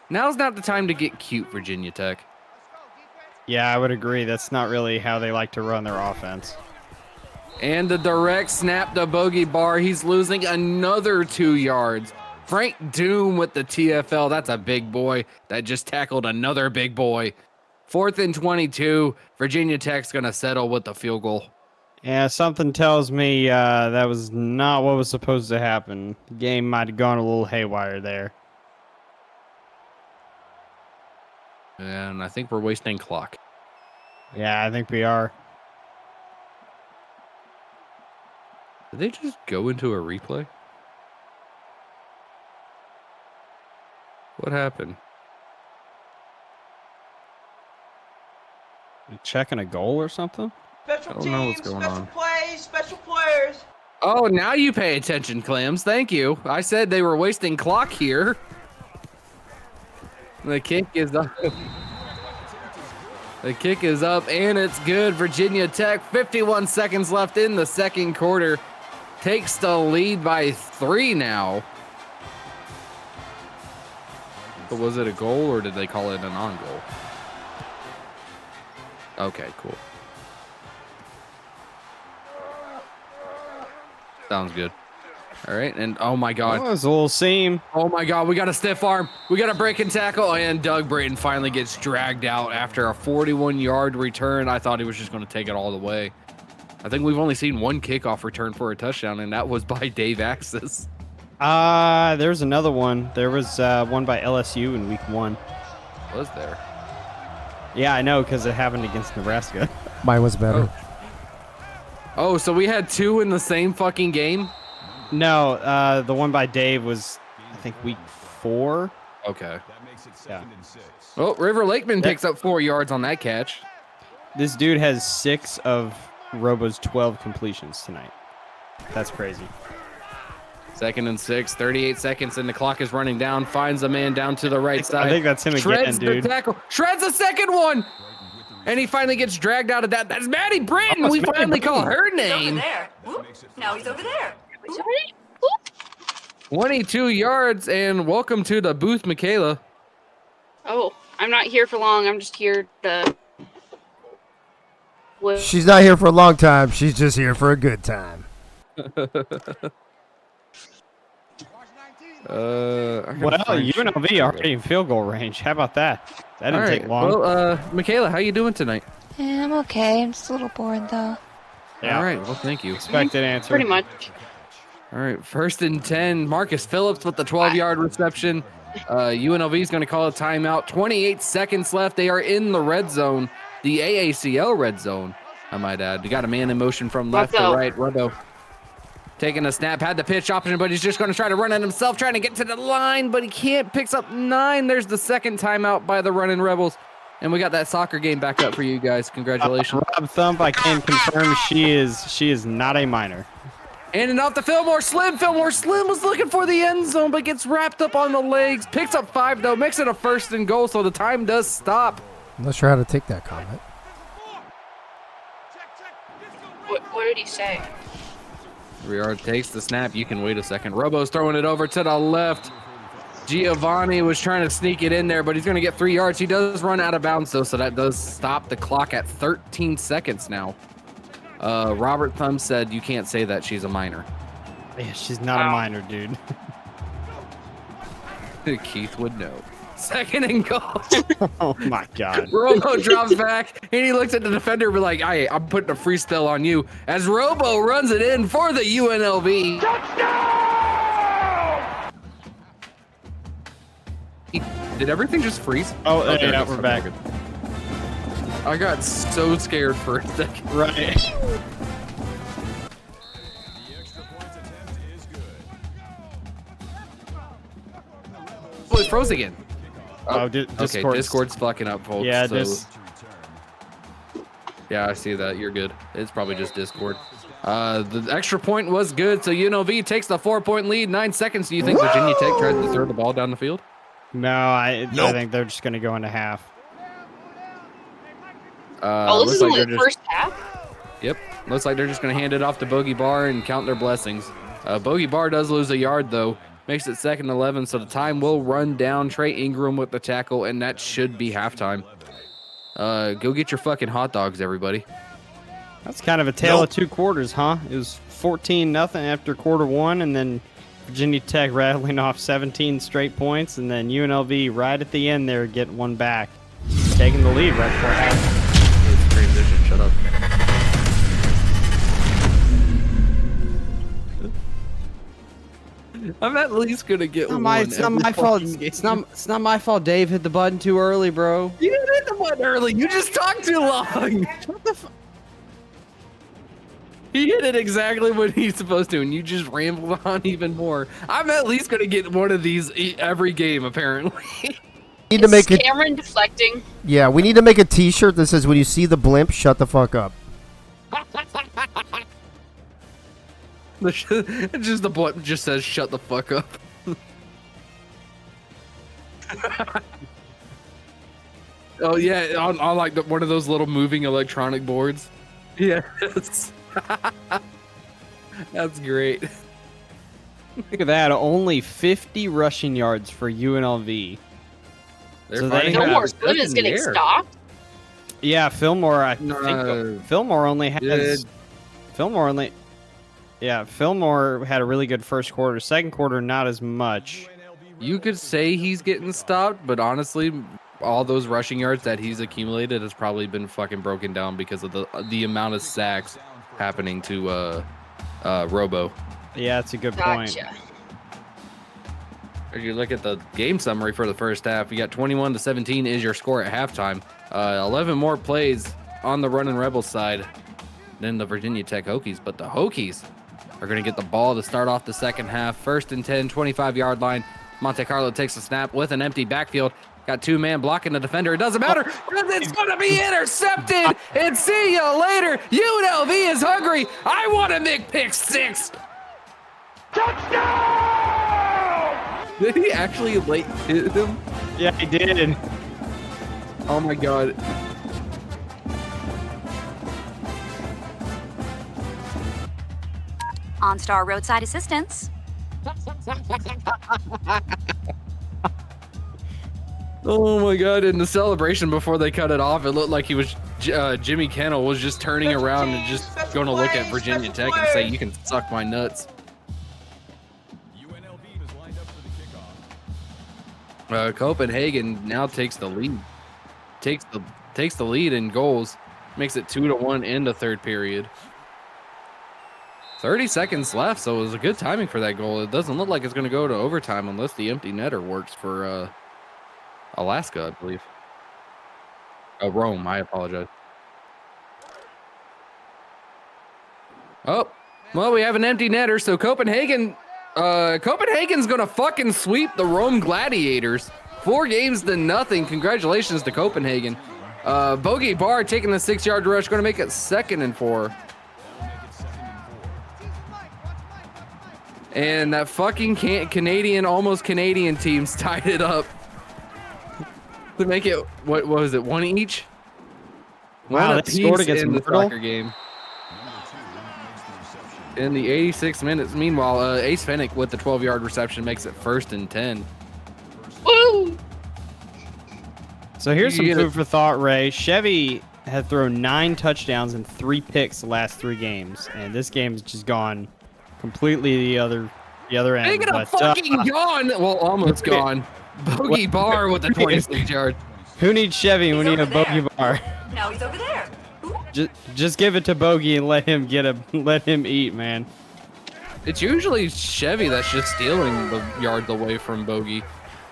Now's not the time to get cute, Virginia Tech. Yeah, I would agree. That's not really how they like to run their offense. And the direct snap to Bogey Bar. He's losing another 2 yards. Frank Doom with the TFL. That's a big boy that just tackled another big boy. 4th and 22. Virginia Tech's going to settle with the field goal. Yeah, something tells me that was not what was supposed to happen. The game might have gone a little haywire there. And I think we're wasting clock. Yeah, I think we are. Did they just go into a replay? What happened? You checking a goal or something? Special I don't know what's teams, going special on. plays, special players. Oh, now you pay attention, Clams. Thank you. I said they were wasting clock here. The kick is up. The kick is up, and it's good. Virginia Tech, 51 seconds left in the 2nd quarter. Takes the lead by 3 now. But was it a goal, or did they call it a non-goal? Okay, cool. Sounds good. All right, and oh my God. That was a little seam. Oh my God, we got a stiff arm. We got a break and tackle, and Doug Brayton finally gets dragged out after a 41-yard return. I thought he was just going to take it all the way. I think we've only seen one kickoff return for a touchdown, and that was by Dave Axis. There's another one. There was one by LSU in week 1. Was there? Yeah, I know, because it happened against Nebraska. Mine was better. Oh, so we had 2 in the same fucking game? No, the one by Dave was, I think, week 4. Okay. That makes it 2nd and 6. Well, River Lakeman picks up 4 yards on that catch. This dude has 6 of Robo's 12 completions tonight. That's crazy. 2nd and 6, 38 seconds, and the clock is running down. Finds a man down to the right side. I think that's him Shreds again, dude. the tackle. Shreds a second one. And he finally gets dragged out of that. That's Maddie Britton. Oh, We it's Maddie finally call Britton. her Over name. there. Whoop. Now he's over there. 22 yards, and welcome to the booth, Michaela. Oh, I'm not here for long. I'm just here to. She's not here for a long time. She's just here for a good time. Well, UNLV already in field goal range. How about that? That didn't take long. Well, Michaela, how you doing tonight? Yeah, I'm okay. I'm just a little bored though. Yeah. All right. Well, thank you. Expected answer. Pretty much. All right. 1st and 10. Marcus Phillips with the 12-yard reception. UNLV is going to call a timeout. 28 seconds left. They are in the red zone, the AACL red zone, I might add. They got a man in motion from left to right. Robo taking a snap, had the pitch option, but he's just going to try to run it himself, trying to get to the line, but he can't. Picks up 9. There's the second timeout by the running Rebels. And we got that soccer game back up for you guys. Congratulations. Rob Thump, I can confirm she is not a minor. Handing off to Fillmore Slim. Fillmore Slim was looking for the end zone, but gets wrapped up on the legs. Picks up 5, though. Makes it a 1st and goal, so the time does stop. I'm not sure how to take that comment. What did he say? Riard takes the snap. You can wait a second. Robo's throwing it over to the left. Giovanni was trying to sneak it in there, but he's going to get 3 yards. He does run out of bounds, though, so that does stop the clock at 13 seconds now. Robert Thumb said you can't say that she's a minor. Yeah, she's not a minor, dude. Keith would know. 2nd and goal. Oh my God. Robo drops back, and he looks at the defender and be like, "Hey, I'm putting a free spell on you." As Robo runs it in for the UNLV. Did everything just freeze? Oh, there yeah, it is. we're back. I got so scared for a second. Right. The extra point attempt is good. Oh, it froze again. Oh, Okay, Discord's fucking up, folks. Yeah, so. Yeah, I see that. You're good. It's probably just Discord. The extra point was good, so UNLV takes the 4-point lead. 9 seconds. Do you think Virginia Tech tries to throw the ball down the field? No, I think they're just going to go into half. This is only the first half? Yep. Looks like they're just going to hand it off to Bogey Bar and count their blessings. Bogey Bar does lose a yard, though. Makes it 2nd and 11, so the time will run down. Trey Ingram with the tackle, and that should be halftime. Go get your fucking hot dogs, everybody. That's kind of a tale of 2 quarters, huh? It was 14-0 after quarter 1, and then Virginia Tech rattling off 17 straight points, and then UNLV right at the end there getting one back, taking the lead right before half. Transition, shut up. I'm at least gonna get one. It's not my fault. It's not my fault. Dave hit the button too early, bro. You didn't hit the button early. You just talked too long. What the fuck? He hit it exactly when he's supposed to, and you just rambled on even more. I'm at least gonna get one of these every game, apparently. Need to make it. Cameron deflecting. Yeah, we need to make a T-shirt that says, "When you see the blimp, shut the fuck up." Just the button just says "shut the fuck up." Oh yeah, on like one of those little moving electronic boards. Yes. That's great. Look at that. Only 50 rushing yards for UNLV. They're Fillmore Slim is getting stopped. Yeah, Fillmore. I think Fillmore only has. Fillmore only. Yeah, Fillmore had a really good first quarter. Second quarter, not as much. You could say he's getting stopped, but honestly, all those rushing yards that he's accumulated has probably been fucking broken down because of the amount of sacks happening to Robo. Yeah, that's a good point. Gotcha. If you look at the game summary for the first half, you got 21-17 is your score at halftime. 11 more plays on the running Rebels side than the Virginia Tech Hokies, but the Hokies are going to get the ball to start off the second half. 1st and 10, 25-yard line. Monte Carlo takes the snap with an empty backfield. Got 2 man blocking the defender. It doesn't matter because it's going to be intercepted. And see you later. UNLV is hungry. I want to make pick 6. Touchdown! Did he actually late hit him? Yeah, he did. Oh my god. OnStar roadside assistance. Oh my god, in the celebration before they cut it off, it looked like he was Jimmy Kennel was just turning around and just going to look at Virginia Tech and say, "You can suck my nuts." UNLV is lined up for the kickoff. Copenhagen now takes the lead. Takes the lead in goals. Makes it 2-1 in the third period. 30 seconds left, so it was a good timing for that goal. It doesn't look like it's going to go to overtime unless the empty netter works for Alaska, I believe. Rome, I apologize. Oh, well, we have an empty netter, so Copenhagen's going to fucking sweep the Rome Gladiators. 4-0. Congratulations to Copenhagen. Bogey Barr taking the 6-yard rush, going to make it 2nd and 4. And that fucking almost Canadian teams tied it up to make it, what was it, 1 each? Wow, One they scored against in the Myrtle? soccer game. In the 86 minutes. Meanwhile, Ace Fennick with the 12-yard reception makes it 1st and 10. Woo! So here's some You get food for thought, Ray. Chevy had thrown 9 touchdowns and 3 picks the last 3 games, and this game's just gone completely the other end. Making a fucking gone. Well, almost gone. Bogey Barr with the 26-yard. Who needs Chevy when you need a Bogey Bar? Now he's over there. Just give it to Bogey and let him eat, man. It's usually Chevy that's just stealing the yards away from Bogey.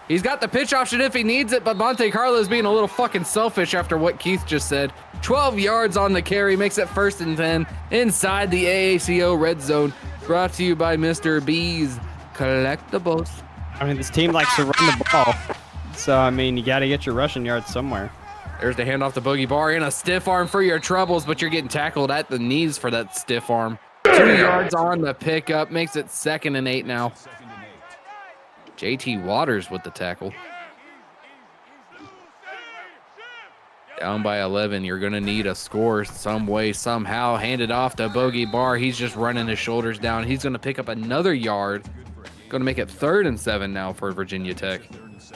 He's got the pitch option if he needs it, but Monte Carlo's being a little fucking selfish after what Keith just said. 12 yards on the carry, makes it 1st and 10 inside the AACO red zone. Brought to you by Mr. B's Collectibles. I mean, this team likes to run the ball. So, I mean, you got to get your rushing yards somewhere. There's the handoff to Bogey Barr in a stiff arm for your troubles, but you're getting tackled at the knees for that stiff arm. 2 yards on the pickup, makes it 2nd and 8 now. JT Waters with the tackle. Down by 11, you're going to need a score some way, somehow. Hand it off to Bogey Barr. He's just running his shoulders down. He's going to pick up another yard. Going to make it 3rd and 7 now for Virginia Tech.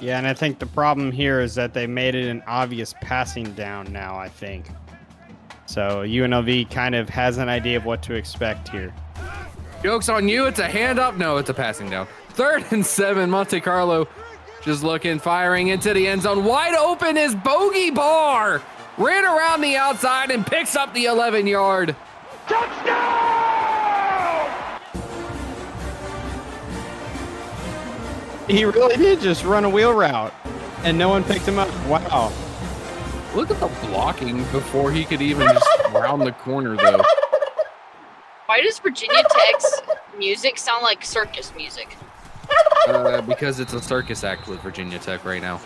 Yeah, and I think the problem here is that they made it an obvious passing down now, I think. So UNLV kind of has an idea of what to expect here. Joke's on you. It's a handoff. No, it's a passing down. 3rd and 7. Monte Carlo just looking, firing into the end zone. Wide open is Bogey Barr. Ran around the outside and picks up the 11-yard. He really did just run a wheel route, and no one picked him up. Wow. Look at the blocking before he could even just round the corner, though. Why does Virginia Tech's music sound like circus music? Because it's a circus act with Virginia Tech right now.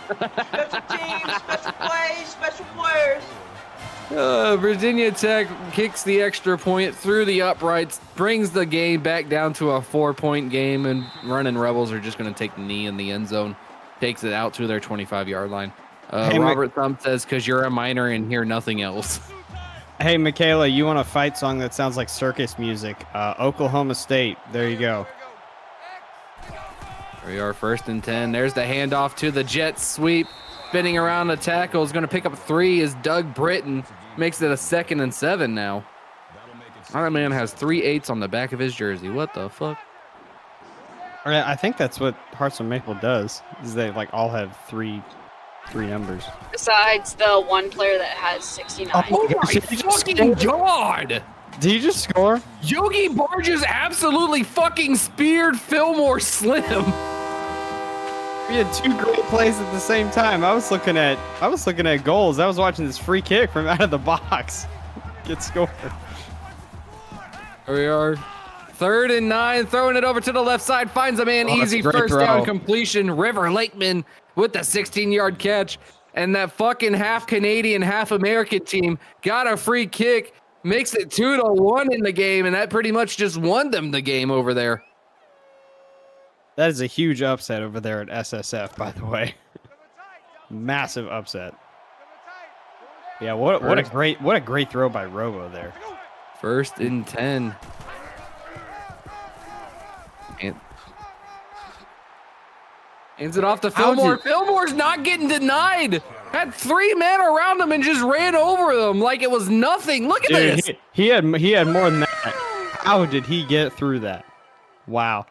Special teams, special plays, special players. Virginia Tech kicks the extra point through the uprights, brings the game back down to a 4-point game, and Running Rebels are just going to take the knee in the end zone. Takes it out to their 25-yard line. Hey, Robert Thumb says, because you're a minor and hear nothing else. Hey, Michaela, you want a fight song that sounds like circus music? Oklahoma State. There you go. Here we are, 1st and 10. There's the handoff to the jet sweep. Spinning around the tackle is going to pick up 3 is Doug Britton. Makes it a 2nd and 7 now. That man has 3 8s on the back of his jersey. What the fuck? I think that's what Hearts of Maple does, is they like all have three numbers. Besides the one player that has 69. Oh my fucking god! Did you just score? Yogi Barr just absolutely fucking speared Fillmore Slim. We had 2 great plays at the same time. I was looking at goals. I was watching this free kick from out of the box get scored. Here we are. 3rd and 9, throwing it over to the left side, finds a man, easy first down completion. River Lakeman with the 16-yard catch. And that fucking half Canadian, half American team got a free kick, makes it 2-1 in the game, and that pretty much just won them the game over there. That is a huge upset over there at SSF, by the way. Massive upset. Yeah, what a great throw by Robo there. 1st and 10. And hands it off to Fillmore. Fillmore's not getting denied. Had 3 men around him and just ran over them like it was nothing. Look at this. He had more than that. How did he get through that? Wow.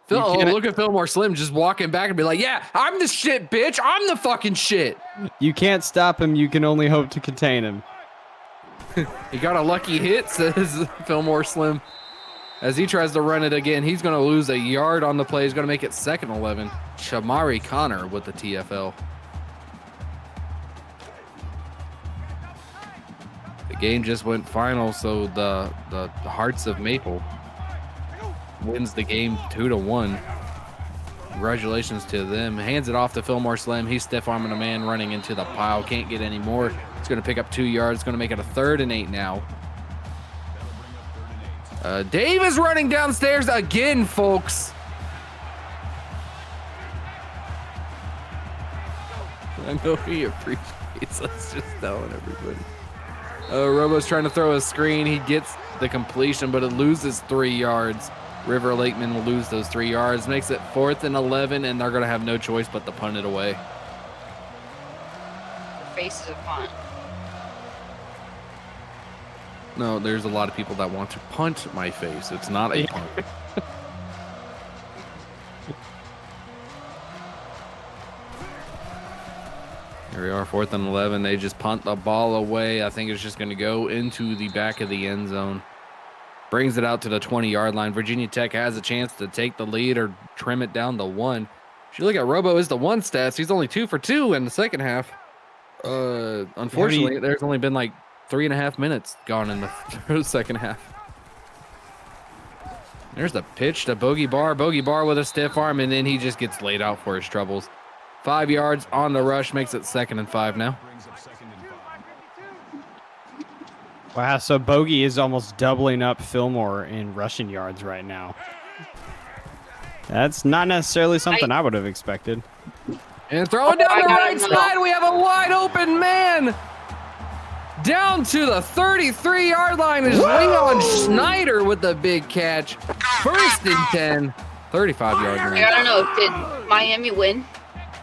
Look at Fillmore Slim just walking back and be like, yeah, I'm the shit, bitch. I'm the fucking shit. You can't stop him. You can only hope to contain him. He got a lucky hit, says Fillmore Slim. As he tries to run it again, he's going to lose a yard on the play. He's going to make it 2nd and 11. Shamari Connor with the TFL. The game just went final, so the Hearts of Maple wins the game 2-1. Congratulations to them. Hands it off to Fillmore Slim. He's stiff arming a man running into the pile. Can't get any more. He's going to pick up 2 yards. Going to make it a 3rd and 8 now. Dave is running downstairs again, folks. I know he appreciates us just telling everybody. Robo's trying to throw a screen. He gets the completion, but it loses 3 yards. River Lakeman will lose those 3 yards. Makes it 4th and 11, and they're going to have no choice but to punt it away. Face is a punt. No, there's a lot of people that want to punt my face. It's not a punt. Here we are, 4th and 11. They just punt the ball away. I think it's just going to go into the back of the end zone. Brings it out to the 20-yard line. Virginia Tech has a chance to take the lead or trim it down to 1. If you look at Robo is the 1 stats, he's only 2 for 2 in the second half. Unfortunately, there's only been like 3.5 minutes gone in the second half. There's the pitch to Bogey Bar. Bogey Bar with a stiff arm, and then he just gets laid out for his troubles. 5 yards on the rush, makes it 2nd and 5 now. Wow, so Bogey is almost doubling up Fillmore in rushing yards right now. That's not necessarily something I would have expected. And throwing down the right side, we have a wide open man. Down to the 33-yard line is Leon Schneider with the big catch. 1st and 10, 35-yard line. I don't know. Did Miami win?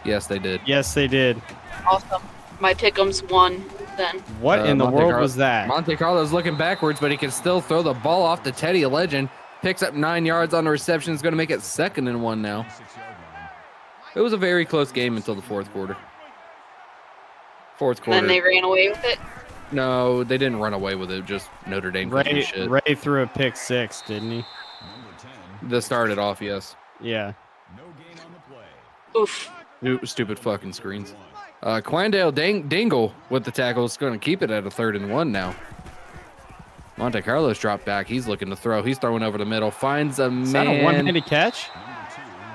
Yes, they did. Yes, they did. Awesome. My pick'ems won then. What in the world was that? Monte Carlo's looking backwards, but he can still throw the ball off to Teddy Legend. Picks up 9 yards on the reception. Is going to make it 2nd and 1 now. It was a very close game until the 4th quarter. Fourth quarter. And then they ran away with it? No, they didn't run away with it. Just Notre Dame couldn't shit. Ray threw a pick 6, didn't he? They started off, yes. Yeah. Oof. Stupid fucking screens. Quandale Dingle with the tackle is going to keep it at a 3rd and 1 now. Monte Carlos dropped back. He's looking to throw. He's throwing over the middle. Finds a man. Is that a one-handed catch?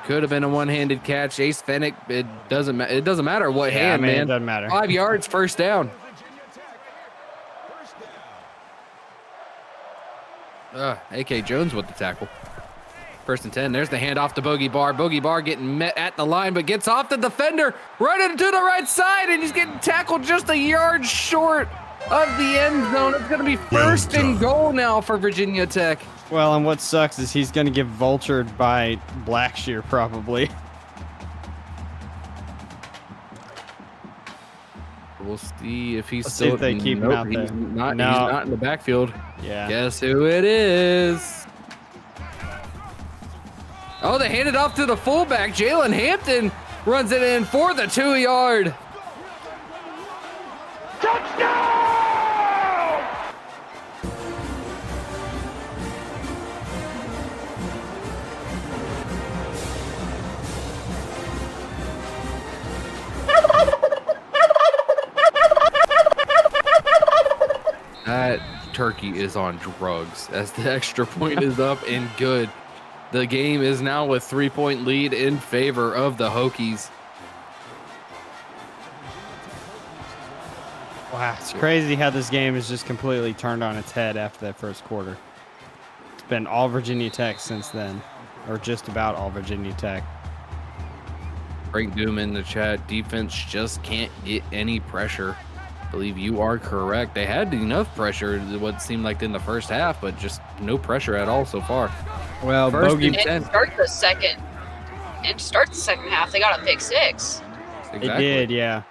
Could have been a one-handed catch. Ace Fennick. It doesn't matter what Yeah, hand, man. It doesn't matter. 5 yards, 1st down. AK Jones with the tackle. 1st and 10. There's the handoff to Bogey Bar. Bogey Bar getting met at the line, but gets off the defender, running to the right side, and he's getting tackled just a yard short of the end zone. It's going to be 1st and goal now for Virginia Tech. Well, and what sucks is he's going to get vultured by Blackshear probably. We'll see if he's Let's still. see if they keep him out there. He's not in the backfield. Yeah. Guess who it is? Oh, they hand it off to the fullback. Jalen Hampton runs it in for the 2-yard. That turkey is on drugs as the extra point is up and good. The game is now a 3-point lead in favor of the Hokies. Wow, it's crazy how this game is just completely turned on its head after that first quarter. It's been all Virginia Tech since then, or just about all Virginia Tech. Frank Doom in the chat, defense just can't get any pressure. I believe you are correct. They had enough pressure, what seemed like in the first half, but just no pressure at all so far. Well, Bogey And start the second half, they got a pick 6. Exactly. They did, yeah.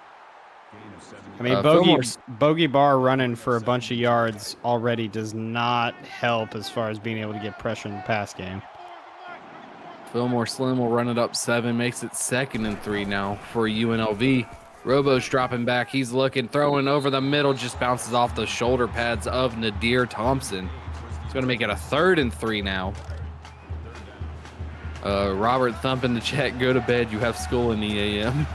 I mean, Bogey Bar running for a bunch of yards already does not help as far as being able to get pressure in the pass game. Fillmore Slim will run it up 7, makes it 2nd and 3 now for UNLV. Robo's dropping back. He's looking, throwing over the middle, just bounces off the shoulder pads of Nadir Thompson. It's going to make it a 3rd and 3 now. Robert Thump in the chat, go to bed. You have school in the AM.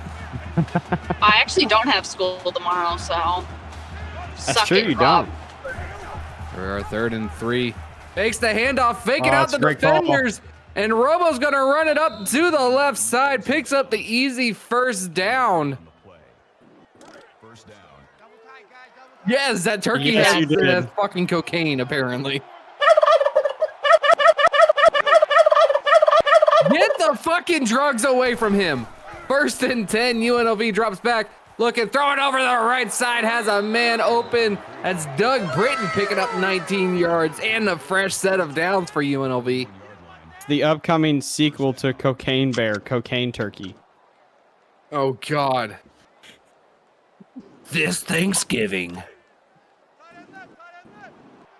I actually don't have school tomorrow, so. That's true, you don't. For our 3rd and 3. Fakes the handoff, faking Oh, out the it's a great call. defenders. And Robo's going to run it up to the left side, picks up the easy first down. Yes, that turkey Yes, you has did. fucking cocaine, apparently. Get the fucking drugs away from him. 1st and 10, UNLV drops back. Looking, throw it over the right side, has a man open. That's Doug Britton picking up 19 yards and a fresh set of downs for UNLV. It's the upcoming sequel to Cocaine Bear, Cocaine Turkey. Oh, God. This Thanksgiving,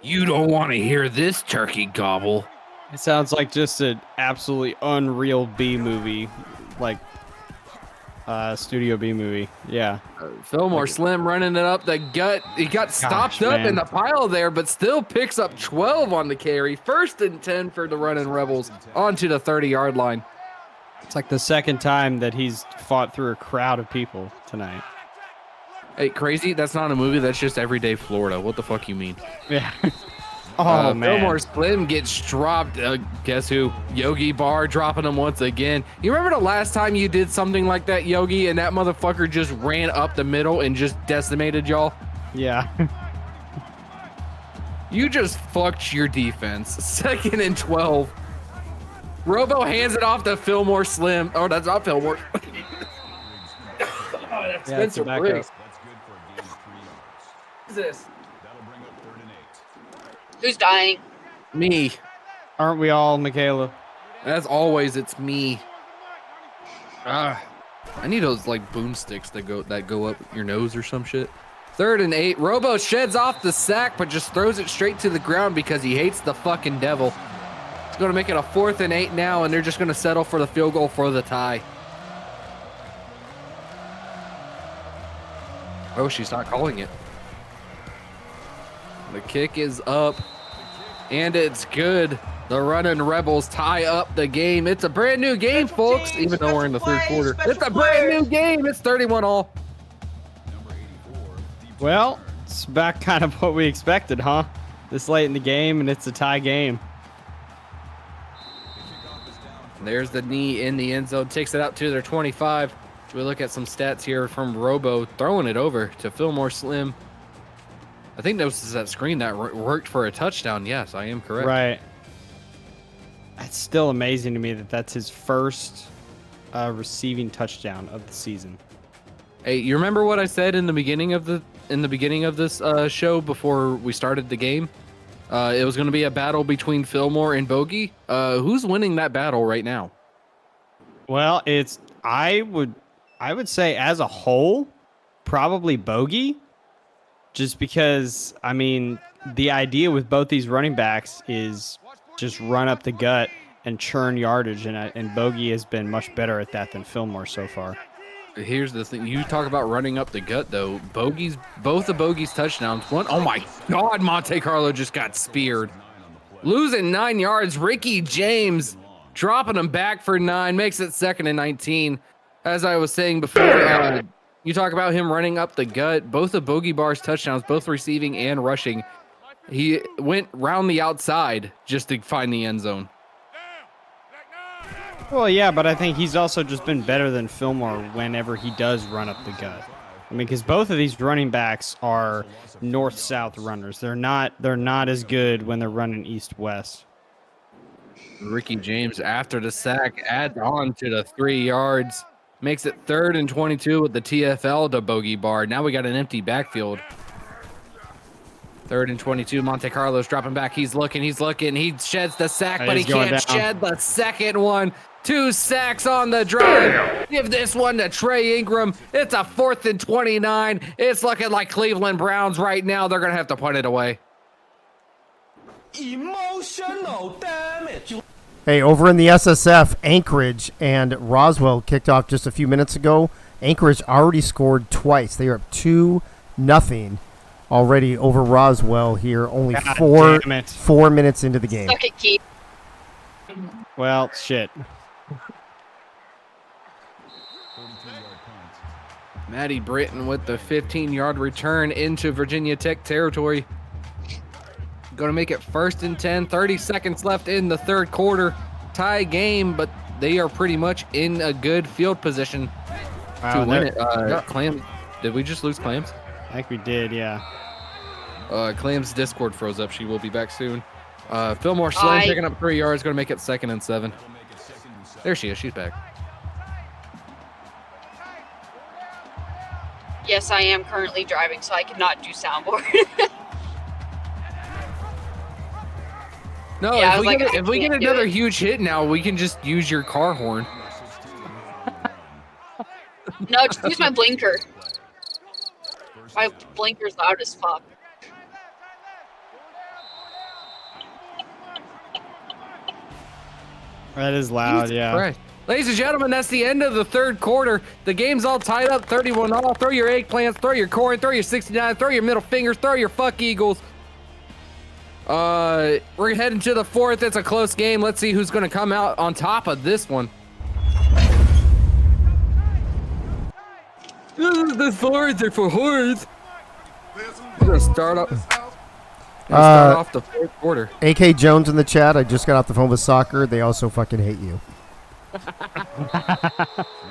you don't want to hear this turkey gobble. It sounds like just an absolutely unreal B movie, like Studio B movie. Yeah. Fillmore Slim running it up the gut. He got stopped up man. in the pile there, but still picks up 12 on the carry. 1st and 10 for the running Rebels onto the 30-yard line. It's like the second time that he's fought through a crowd of people tonight. Hey, crazy? That's not a movie. That's just everyday Florida. What the fuck you mean? Yeah. Oh, man. Fillmore Slim gets dropped. Guess who? Yogi Bar dropping him once again. You remember the last time you did something like that, Yogi, and that motherfucker just ran up the middle and just decimated y'all? Yeah. You just fucked your defense. 2nd and 12. Robo hands it off to Fillmore Slim. Oh, that's not Fillmore. That's Yeah, it's Spencer a backup. Briggs. Who's this? Who's dying? Me. Aren't we all, Michaela? As always, it's me. I need those like boomsticks that go up your nose or some shit. 3rd and 8. Robo sheds off the sack, but just throws it straight to the ground because he hates the fucking devil. It's going to make it a 4th and 8 now, and they're just going to settle for the field goal for the tie. Oh, she's not calling it. The kick is up, and it's good. The running Rebels tie up the game. It's a brand new game, folks, even though we're in the 3rd quarter. It's a brand new game. It's 31-all. Well, it's back kind of what we expected, huh? This late in the game, and it's a tie game. There's the knee in the end zone. Takes it out to their 25. We look at some stats here from Robo, throwing it over to Fillmore Slim. I think that was that screen that worked for a touchdown. Yes, I am correct. Right. It's still amazing to me that that's his first receiving touchdown of the season. Hey, you remember what I said in the beginning of this show before we started the game? It was going to be a battle between Fillmore and Bogey. Who's winning that battle right now? Well, I would say as a whole, probably Bogey. Just because, I mean, the idea with both these running backs is just run up the gut and churn yardage, and Bogey has been much better at that than Fillmore so far. Here's the thing. You talk about running up the gut, though. Both of Bogey's touchdowns. Oh, my God, Monte Carlo just got speared. Losing 9 yards. Ricky James dropping him back for 9. Makes it 2nd and 19. As I was saying before, you talk about him running up the gut. Both of Bogey Bar's touchdowns, both receiving and rushing, he went round the outside just to find the end zone. Well, yeah, but I think he's also just been better than Fillmore whenever he does run up the gut. I mean, because both of these running backs are north-south runners. They're not as good when they're running east-west. Ricky James, after the sack, adds on to the 3 yards. Makes it 3rd and 22 with the TFL to Bogey Bar. Now we got an empty backfield. 3rd and 22. Monte Carlo's dropping back. He's looking. He sheds the sack, but he can't shed the second one. 2 sacks on the drive. Give this one to Trey Ingram. It's a 4th and 29. It's looking like Cleveland Browns right now. They're going to have to punt it away. Emotional damage. Hey, over in the SSF, Anchorage and Roswell kicked off just a few minutes ago. Anchorage already scored twice. They are up 2-0 already over Roswell here. Only God 4 minutes into the game. Suck it, Keith. Well, shit. Maddie Britton with the 15-yard return into Virginia Tech territory. Going to make it 1st and 10, 30 seconds left in the 3rd quarter. tie game, but they are pretty much in a good field position to win it. Clam, did we just lose Clams? I think we did, yeah. Clam's Discord froze up. She will be back soon. Fillmore Slim picking up 3 yards, going to make it 2nd and 7. There she is. She's back. Yes, I am currently driving, so I cannot do soundboard. No, Yeah, if we get another huge hit now, we can just use your car horn. No, just use my blinker. My blinker's loud as fuck. That is loud, yeah. Right. Ladies and gentlemen, that's the end of the 3rd quarter. The game's all tied up, 31-all. Throw your eggplants, throw your corn, throw your 69, throw your middle fingers, throw your fuck Eagles. We're heading to the 4th. It's a close game. Let's see who's going to come out on top of this one. The 4th are for hordes. We're going to start off the 4th quarter. AK Jones in the chat. I just got off the phone with soccer. They also fucking hate you.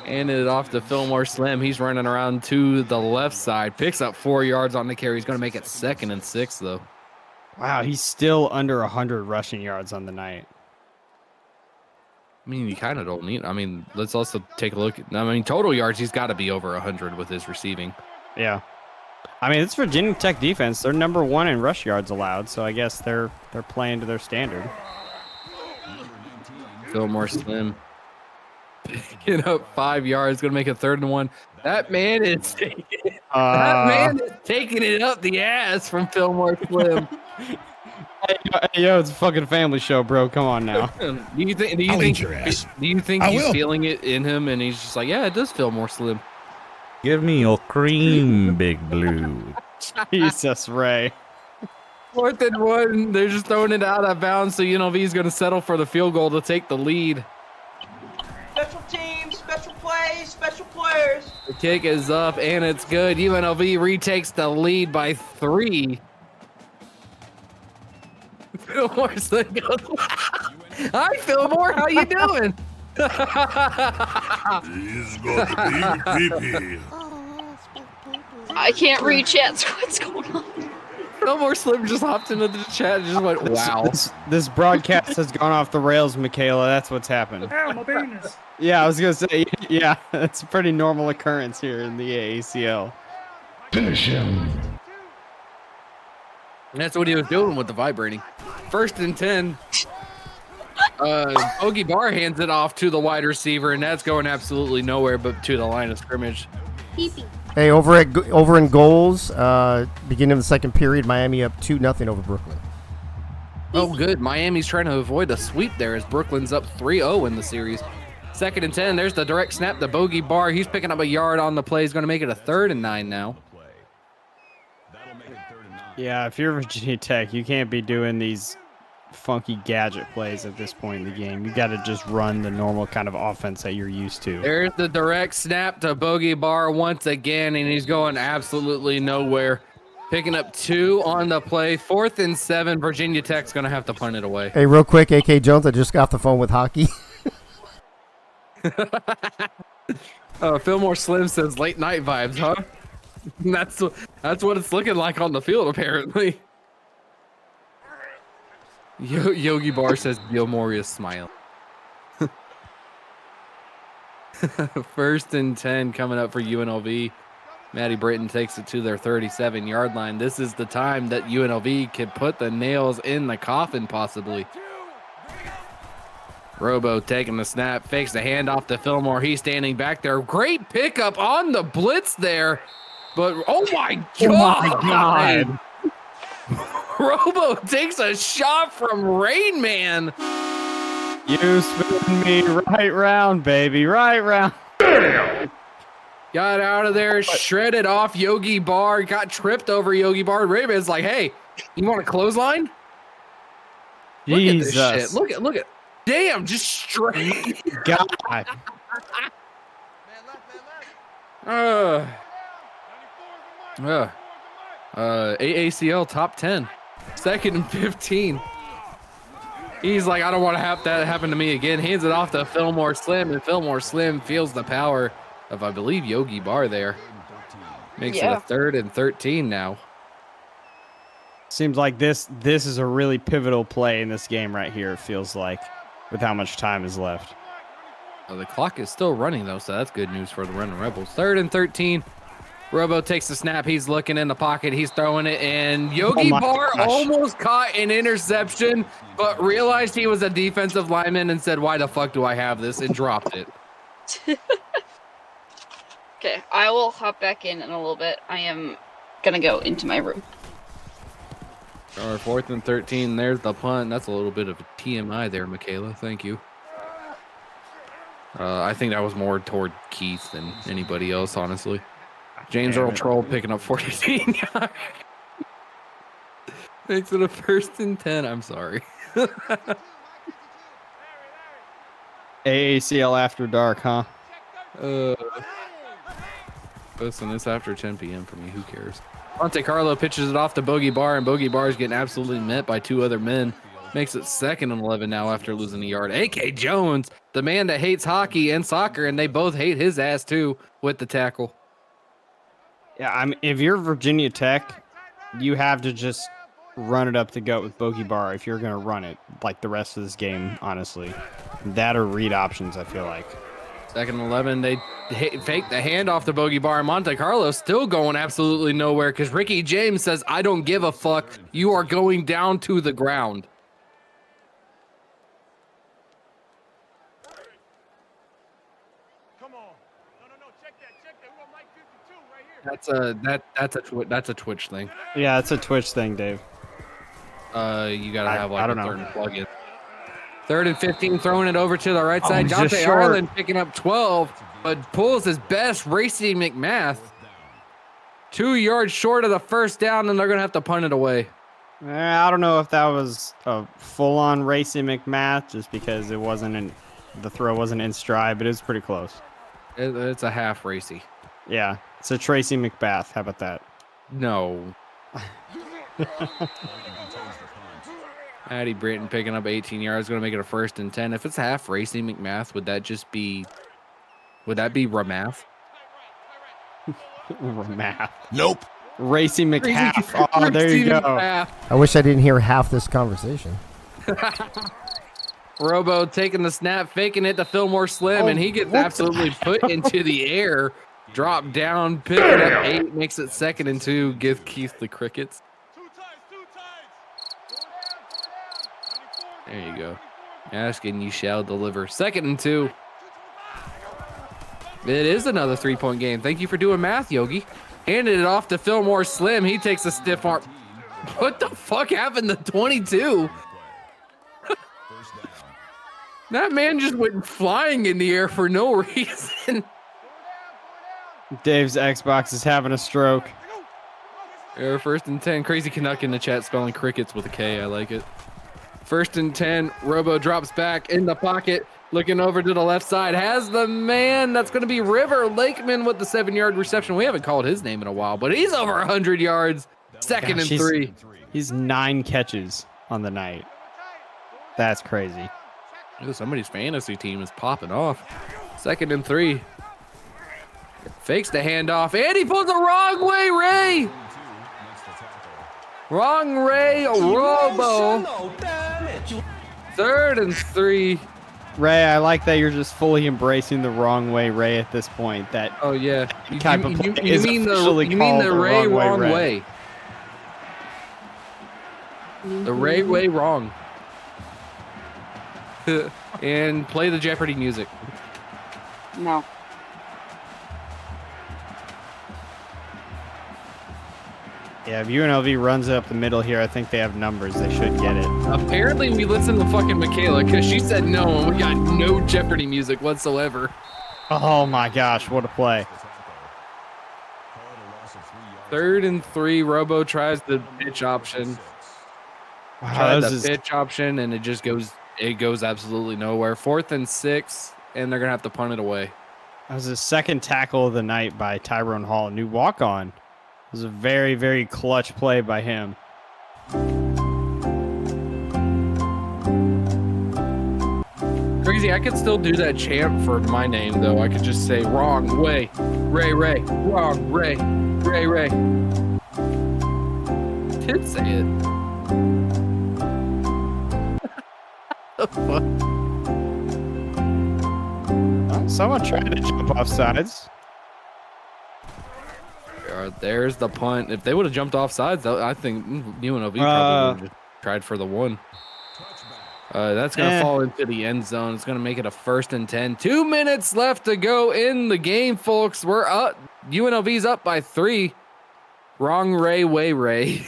Handed it off to Fillmore Slim. He's running around to the left side. Picks up 4 yards on the carry. He's going to make it 2nd and 6, though. Wow, he's still under 100 rushing yards on the night. I mean, you kind of don't need. I mean, let's also take a look. Total yards, he's got to be over 100 with his receiving. Yeah. I mean, it's Virginia Tech defense. They're number 1 in rush yards allowed, so I guess they're playing to their standard. Fillmore Slim picking up 5 yards, going to make it 3rd and 1. That man is taking it up the ass from Fillmore Slim. Yo, it's a fucking family show, bro. Come on now. Do you think he's feeling it in him, and he's just like, yeah, it does feel more Slim. Give me your cream, Big Blue. Jesus, Ray. 4th and 1. They're just throwing it out of bounds, so UNLV is going to settle for the field goal to take the lead. Special teams, special plays, special players. The kick is up, and it's good. UNLV retakes the lead by 3. Fillmore Slim goes, hi, Fillmore. How you doing? He's got big pee-pee. I can't read chat, so what's going on? Fillmore Slim just hopped into the chat and just went, wow. This broadcast has gone off the rails, Michaela. That's what's happened. Ow, my penis. Yeah, I was going to say, yeah, that's a pretty normal occurrence here in the AACL. Finish him. And that's what he was doing with the vibrating. 1st and 10. Bogey Barr hands it off to the wide receiver, and that's going absolutely nowhere but to the line of scrimmage. Hey, over in goals, beginning of the 2nd period, Miami up 2-0 over Brooklyn. Oh, good. Miami's trying to avoid a sweep there as Brooklyn's up 3-0 in the series. 2nd and 10. There's the direct snap to Bogey Barr. He's picking up a yard on the play. He's going to make it a 3rd and 9 now. Yeah, if you're Virginia Tech, you can't be doing these funky gadget plays at this point in the game. You got to just run the normal kind of offense that you're used to. There's the direct snap to Bogey Barr once again, and he's going absolutely nowhere. Picking up 2 on the play. 4th and 7. Virginia Tech's going to have to punt it away. Hey, real quick, AK Jones, I just got off the phone with hockey. Fillmore Slim says late night vibes, huh? That's what it's looking like on the field, apparently. Yogi Barr says Gilmore is smiling. 1st and 10 coming up for UNLV. Maddie Britton takes it to their 37-yard line. This is the time that UNLV can put the nails in the coffin, possibly. Robo taking the snap, fakes the handoff to Fillmore. He's standing back there. Great pickup on the blitz there. But, oh my God. Robo takes a shot from Rain Man. You spin me right round, baby. Right round. Got out of there, shredded off Yogi Barr, got tripped over Yogi Barr. Rain Man's like, hey, you want a clothesline? Jesus. Look at this shit. Look at. Damn, just straight. God. AACL top 10. 2nd and 15. He's like, I don't want to have that happen to me again. Hands it off to Fillmore Slim, and Fillmore Slim feels the power of, I believe, Yogi Bar there. Makes it a 3rd and 13 now. Seems like this is a really pivotal play in this game right here, it feels like, with how much time is left. Well, the clock is still running, though, so that's good news for the Running Rebels. 3rd and 13. Robo takes the snap. He's looking in the pocket. He's throwing it, and Yogi Bar almost caught an interception, but realized he was a defensive lineman and said, why the fuck do I have this, and dropped it. Okay, I will hop back in a little bit. I am going to go into my room. Our 4th and 13. There's the punt. That's a little bit of a TMI there, Michaela. Thank you. I think that was more toward Keith than anybody else, honestly. James Earl Troll picking up 14 yards. Makes it a 1st and 10. I'm sorry. AACL after dark, huh? Listen, it's after 10 p.m. for me. Who cares? Monte Carlo pitches it off to Bogey Bar, and Bogey Bar is getting absolutely met by 2 other men. Makes it 2nd and 11 now after losing a yard. A.K. Jones, the man that hates hockey and soccer, and they both hate his ass too, with the tackle. Yeah, if you're Virginia Tech, you have to just run it up the gut with Bogey Bar if you're going to run it like the rest of this game, honestly. That or read options, I feel like. 2nd and 11, they fake the handoff to Bogey Bar. Monte Carlo still going absolutely nowhere because Ricky James says, I don't give a fuck. You are going down to the ground. Come on. No, check that. We got Mike 52 right here. That's a Twitch thing. Yeah, it's a Twitch thing, Dave. You gotta have like I don't a know. certain plugin. 3rd and 15, throwing it over to the right side. just Dante short. Ireland picking up 12, but pulls his best. Racy McMath 2 yards short of the 1st down, and they're gonna have to punt it away. I don't know if that was a full-on Racy McMath, just because it wasn't the throw wasn't in stride, but it was pretty close. It's a half Racy. Yeah, it's a Tracy McBath. How about that? No. Addie Britton picking up 18 yards, going to make it a 1st and 10. If it's a half Racy McMath, would that be Ramath? Ramath. Nope. Racy McHalf. Oh, there you go. I wish I didn't hear half this conversation. Robo taking the snap, faking it to Fillmore Slim, and he gets absolutely put into the air. Drop down, pick it up 8, makes it 2nd and 2. Give Keith the crickets. There you go. Ask and you shall deliver. 2nd and 2. It is another 3-point game. Thank you for doing math, Yogi. Handed it off to Fillmore Slim. He takes a stiff arm. What the fuck happened to 22? That man just went flying in the air for no reason. Dave's Xbox is having a stroke. 1st and 10. Crazy Canuck in the chat spelling crickets with a K. I like it. 1st and 10. Robo drops back in the pocket. Looking over to the left side. Has the man. That's going to be River Lakeman with the 7-yard reception. We haven't called his name in a while, but he's over 100 yards. 2nd and 3. He's 9 catches on the night. That's crazy. Ooh, somebody's fantasy team is popping off. 2nd and 3. Fakes the handoff, and he pulls the wrong way, Ray. Wrong Ray, Robo. 3rd and 3. Ray, I like that you're just fully embracing the wrong way, Ray, at this point. That oh yeah, type of play you is mean officially you mean called the Ray wrong Ray. way? The Ray way wrong. And play the Jeopardy music. No. Yeah, if UNLV runs it up the middle here, I think they have numbers. They should get it. Apparently, we listened to fucking Michaela because she said no, and we got no Jeopardy music whatsoever. Oh my gosh, what a play. 3rd and 3. Robo tries the pitch option. Wow, Tried this the is pitch option, and it just goes. It goes absolutely nowhere. 4th and 6, and they're gonna have to punt it away. that was his 2nd tackle of the night by Tyrone Hall, a new walk-on. It was a very, very clutch play by him. crazy. I could still do that chant for my name, though. I could just say, wrong way. Ray, wrong, Ray. Did say it. The fuck? Oh, someone tried to jump off sides. There's the punt. If they would have jumped off sides, I think UNLV probably would have tried for the one. That's going to fall into the end zone. It's going to make it a 1st and 10. 2 minutes left to go in the game, folks. We're up. UNLV's up by 3. Wrong Ray. Make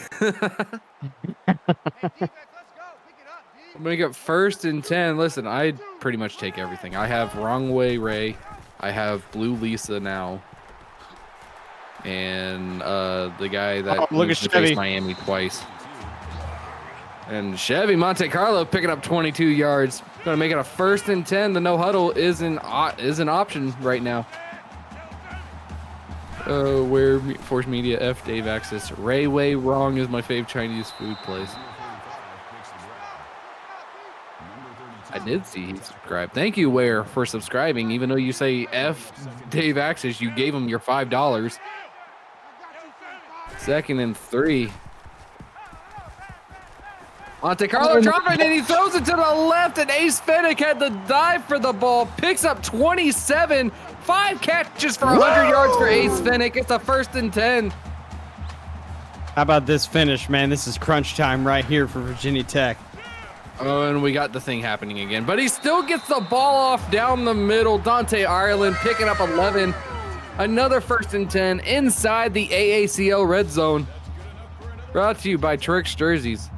it 1st and 10. Listen, I pretty much take everything. I have wrong way Ray. I have blue Lisa now. And the guy that look at Chevy. Miami twice. And Chevy Monte Carlo picking up 22 yards. Going to make it a 1st and 10. The no huddle is an option right now. Where Force Media F Dave Access. Ray Way Wrong is my fave Chinese food place. I did see he subscribed. Thank you, Ware, for subscribing. Even though you say F Dave Access, you gave him your $5. 2nd and 3. Monte Carlo dropping and he throws it to the left, and Ace Fennick had the dive for the ball. Picks up 27. 5 catches for 100 yards for Ace Fennick. It's a 1st and 10. How about this finish, man? This is crunch time right here for Virginia Tech. Oh, and we got the thing happening again. But he still gets the ball off down the middle. Dante Ireland picking up 11. Another 1st and 10 inside the AACL red zone. Brought to you by Tricks Jerseys.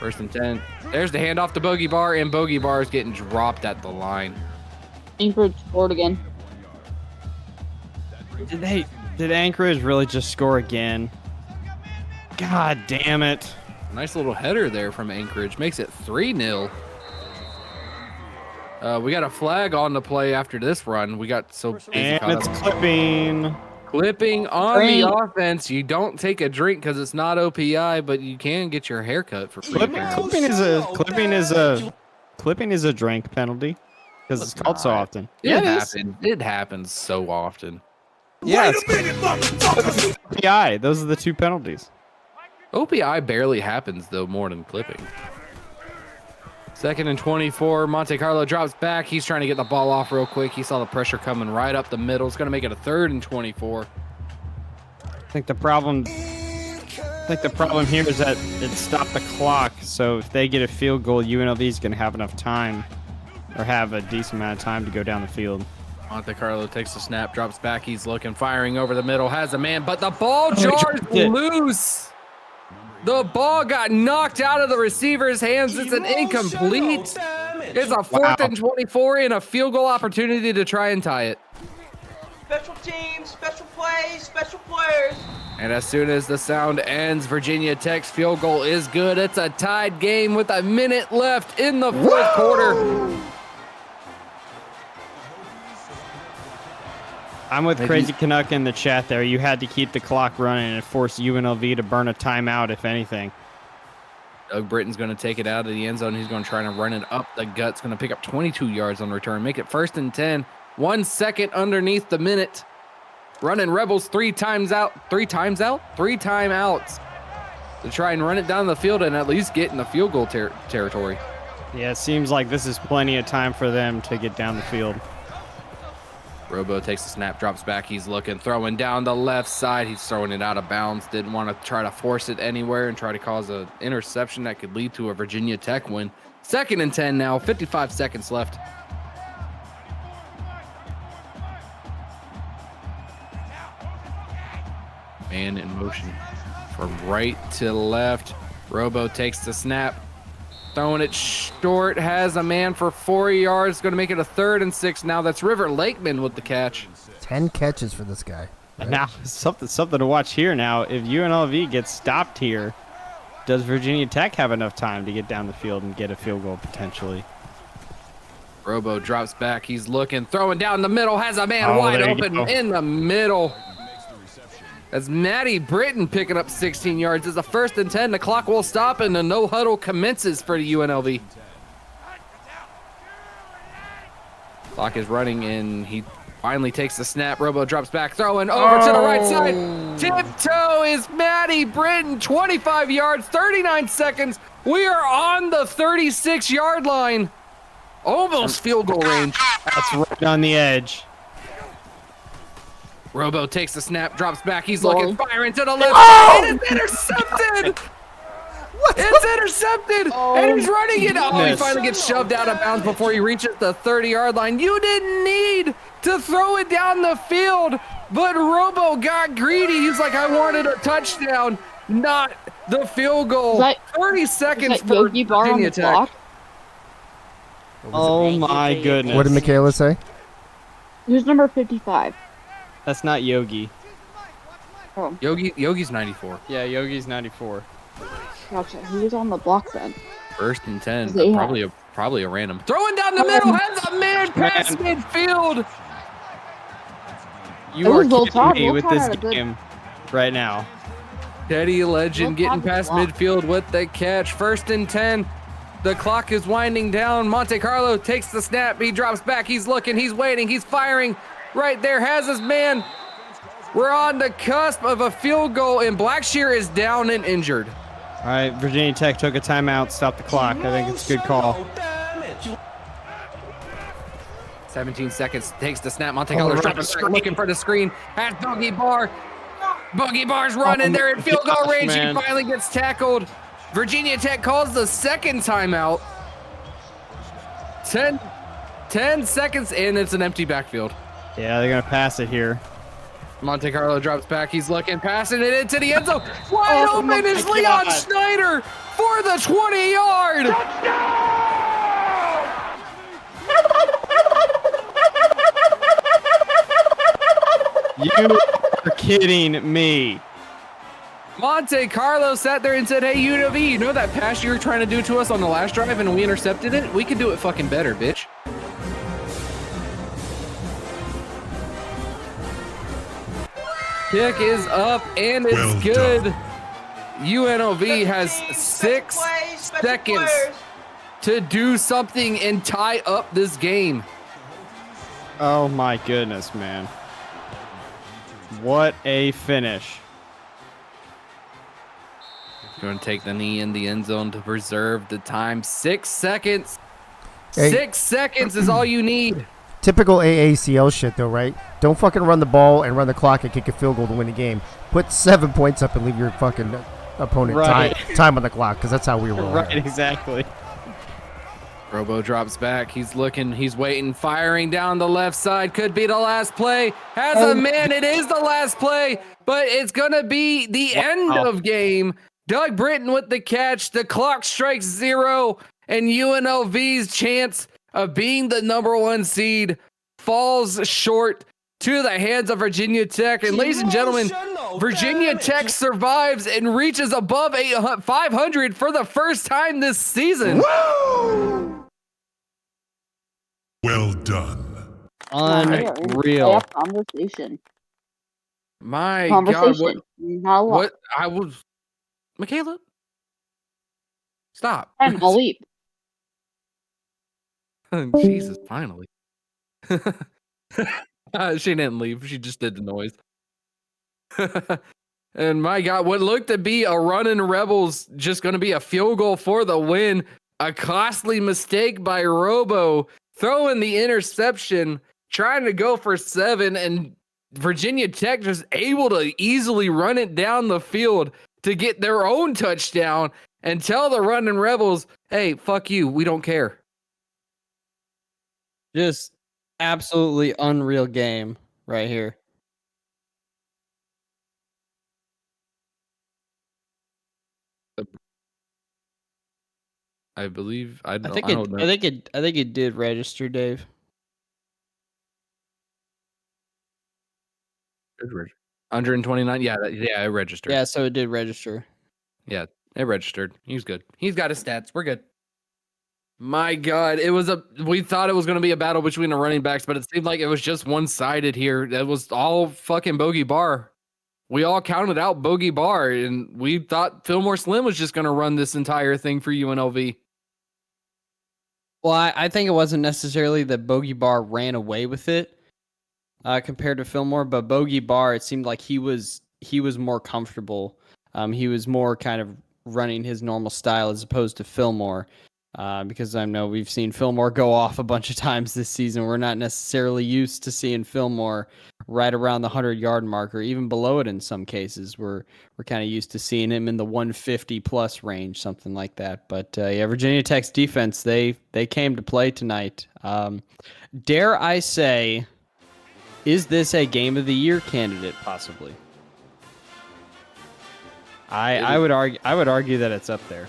1st and 10. There's the handoff to Bogey Bar, and Bogey Bar is getting dropped at the line. Anchorage scored again. Did Anchorage really just score again? God damn it. Nice little header there from Anchorage. Makes it 3-0. We got a flag on the play after this run. We got so busy. And it's clipping. Clipping on the offense. You don't take a drink because it's not OPI, but you can get your hair cut for free. Clipping is a drink penalty because it's called so often. It happens so often. Yeah, OPI. Those are the 2 penalties. OPI barely happens though, more than clipping. 2nd and 24. Monte Carlo drops back. He's trying to get the ball off real quick. He saw the pressure coming right up the middle. It's going to make it a 3rd and 24. I think the problem here is that it stopped the clock. So if they get a field goal, UNLV is going to have enough time, or have a decent amount of time to go down the field. Monte Carlo takes the snap, drops back. He's looking, firing over the middle, has a man, but the ball jars loose. The ball got knocked out of the receiver's hands. It's an incomplete. It's a 4th and 24 and a field goal opportunity to try and tie it. Special teams, special plays, special players. And as soon as the sound ends, Virginia Tech's field goal is good. It's a tied game with a minute left in the 4th quarter. I'm with Crazy Canuck in the chat there. You had to keep the clock running and force UNLV to burn a timeout, if anything. Doug Britton's going to take it out of the end zone. He's going to try to run it up the gut. It's going to pick up 22 yards on return. Make it 1st and 10. 1 second underneath the minute. Running Rebels 3 timeouts to try and run it down the field and at least get in the field goal territory. Yeah, it seems like this is plenty of time for them to get down the field. Robo takes the snap, drops back. He's looking, throwing down the left side. He's throwing it out of bounds. Didn't want to try to force it anywhere and try to cause an interception that could lead to a Virginia Tech win. 2nd and 10 now, 55 seconds left. Man in motion from right to left. Robo takes the snap. Throwing it short, has a man for 4 yards. Going to make it a 3rd and 6 now. That's River Lakeman with the catch. 10 catches for this guy. Right? Now, something to watch here now. If UNLV gets stopped here, does Virginia Tech have enough time to get down the field and get a field goal potentially? Robo drops back. He's looking, throwing down the middle, has a man wide open in the middle. That's Maddie Britton picking up 16 yards. It's a 1st and 10. The clock will stop and the no huddle commences for the UNLV. Clock is running, and he finally takes the snap. Robo drops back, throwing over to the right side. Tiptoe is Maddie Britton, 25 yards, 39 seconds. We are on the 36-yard line. Almost field goal range. That's right on the edge. Robo takes the snap, drops back. He's looking, firing to the left side. And it's intercepted. It's intercepted. And he's running it. Oh, he finally gets shoved out of bounds before he reaches the 30-yard line. You didn't need to throw it down the field, but Robo got greedy. He's like, I wanted a touchdown, not the field goal. 30 seconds for Yogi Bar on Virginia the Tech. clock? Oh my goodness. What did Michaela say? Who's number 55? That's not Yogi. Oh, Yogi's 94. Yeah, Yogi's 94. gotcha. Who's on the block then? 1st and 10. They Probably a random. Throwing down the middle, has a man past midfield. You are Will kidding Todd. me Will with Todd this had a good- game right now. Teddy Legend Will getting Todd past block. midfield with the catch. 1st and 10. The clock is winding down. Monte Carlo takes the snap. He drops back. He's looking. He's waiting. He's firing. Right there. Has his man. We're on the cusp of a field goal, and Blackshear is down and injured. All right, Virginia Tech took a timeout, stopped the clock. I think it's a good call. 17 seconds. Takes the snap. Monte Carlo looking for the screen. Has Boogie Bar. Boogie Bar's running. They're in field goal range. He finally gets tackled. Virginia Tech calls the second timeout. 10 seconds in. It's an empty backfield. Yeah, they're going to pass it here. Monte Carlo drops back. He's looking, passing it into the end zone. Wide open is Leon Schneider for the 20-yard. You are kidding me. Monte Carlo sat there and said, hey, UNLV, you know that pass you were trying to do to us on the last drive and we intercepted it? We could do it fucking better, bitch. Kick is up and it's good. UNLV has 6 seconds to do something and tie up this game. Oh my goodness, man. What a finish. Going to take the knee in the end zone to preserve the time. 6 seconds. Hey. 6 seconds is all you need. Typical AACL shit, though, right? Don't fucking run the ball and run the clock and kick a field goal to win the game. Put 7 points up and leave your fucking opponent time on the clock, because that's how we roll. Right, exactly. Robo drops back. He's looking. He's waiting. Firing down the left side. Could be the last play. Has a man. It is the last play, but it's going to be the end of game. Doug Britton with the catch. The clock strikes 0, and UNLV's chance of being the #1 seed falls short to the hands of Virginia Tech. And ladies and gentlemen, Virginia Tech survives and reaches above 500 for the first time this season. Well done. Unreal. Conversation. My Conversation. God, what I was, Michaela, stop. And I'll leap. Jesus, finally. She didn't leave. She just did the noise. And my God, what looked to be a running Rebels, just going to be a field goal for the win. A costly mistake by Robo, throwing the interception, trying to go for 7, and Virginia Tech just able to easily run it down the field to get their own touchdown and tell the running Rebels, hey, fuck you, we don't care. Just absolutely unreal game right here. I believe I think it did register, Dave. 129. Yeah, it registered. Yeah, so it did register. Yeah, it registered. He's good. He's got his stats. We're good. My God, we thought it was going to be a battle between the running backs, but it seemed like it was just one-sided here. It was all fucking Bogey Bar. We all counted out Bogey Bar, and we thought Fillmore Slim was just going to run this entire thing for UNLV. Well, I think it wasn't necessarily that Bogey Bar ran away with it compared to Fillmore, but Bogey Bar, it seemed like he was more comfortable. He was more kind of running his normal style as opposed to Fillmore. Because I know we've seen Fillmore go off a bunch of times this season. We're not necessarily used to seeing Fillmore right around the 100-yard mark or even below it in some cases. We're kind of used to seeing him in the 150 plus range, something like that. But yeah, Virginia Tech's defense, they came to play tonight. Dare I say, is this a game of the year candidate possibly? I would argue that it's up there.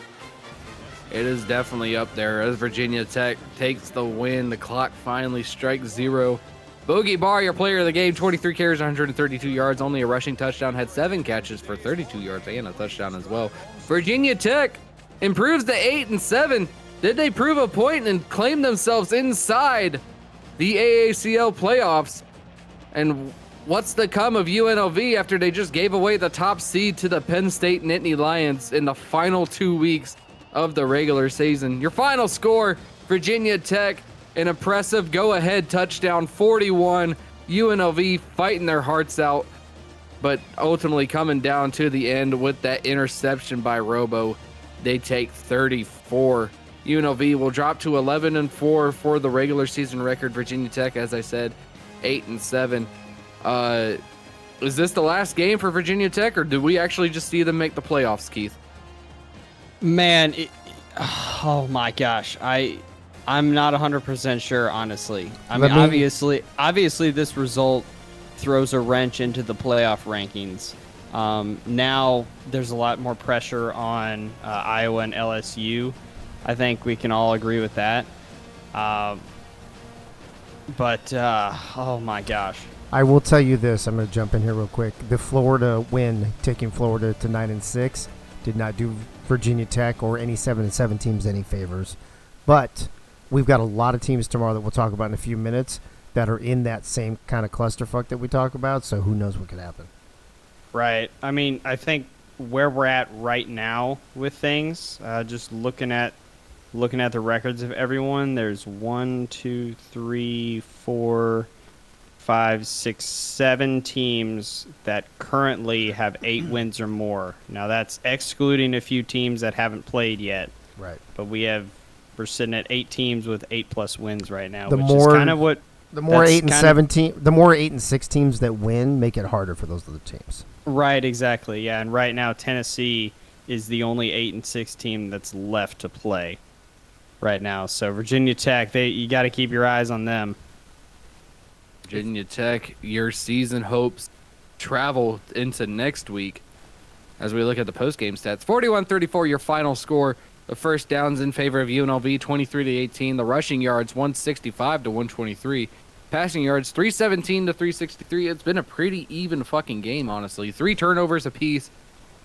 It is definitely up there as Virginia Tech takes the win. The clock finally strikes 0. Bogey Bar, your player of the game, 23 carries, 132 yards, only a rushing touchdown, had 7 catches for 32 yards and a touchdown as well. Virginia Tech improves to 8-7. Did they prove a point and claim themselves inside the AACL playoffs? And what's the come of UNLV after they just gave away the top seed to the Penn State Nittany Lions in the final 2 weeks of the regular season? Your final score, Virginia Tech, an impressive go-ahead touchdown, 41. UNLV fighting their hearts out, but ultimately coming down to the end with that interception by Robo. They take 34. UNLV will drop to 11-4 for the regular season record. Virginia Tech, as I said, 8-7. Is this the last game for Virginia Tech, or do we actually just see them make the playoffs, Keith? Man, oh my gosh, I'm not 100% sure, honestly. I mean, obviously, this result throws a wrench into the playoff rankings. Now there's a lot more pressure on Iowa and LSU. I think we can all agree with that. But oh my gosh. I will tell you this. I'm going to jump in here real quick. The Florida win, taking Florida to 9-6, did not do Virginia Tech or any 7-7 teams any favors. But we've got a lot of teams tomorrow that we'll talk about in a few minutes that are in that same kind of clusterfuck that we talk about. So who knows what could happen. Right. I mean, I think where we're at right now with things, just looking at the records of everyone, there's 1, 2, 3, 4, 5, 6, 7 teams that currently have 8 wins or more. Now that's excluding a few teams that haven't played yet. Right. But we're sitting at 8 teams with 8+ wins right now, The which more- is kind of what The more that's 8-7 the more 8-6 teams that win make it harder for those other teams. Right, exactly. Yeah, and right now Tennessee is the only 8-6 team that's left to play right now. So Virginia Tech, you got to keep your eyes on them. Virginia Tech, your season hopes travel into next week as we look at the post-game stats. 41-34, your final score. The first downs in favor of UNLV, 23-18. The rushing yards, 165-123. Passing yards, 317-363. It's been a pretty even fucking game, honestly. 3 turnovers apiece,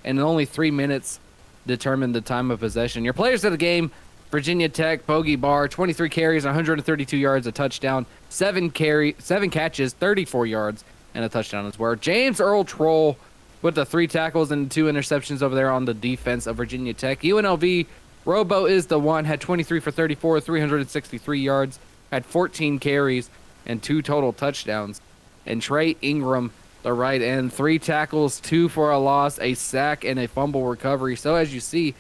and in only 3 minutes determined the time of possession. Your players of the game, Virginia Tech, Bogey Bar, 23 carries, 132 yards, a touchdown, 7 catches, 34 yards, and a touchdown as well. James Earl Troll with the 3 tackles and 2 interceptions over there on the defense of Virginia Tech. UNLV, Robo is the one, had 23 for 34, 363 yards, had 14 carries, and 2 total touchdowns. And Trey Ingram, the right end, 3 tackles, 2 for a loss, a sack, and a fumble recovery. So as you see,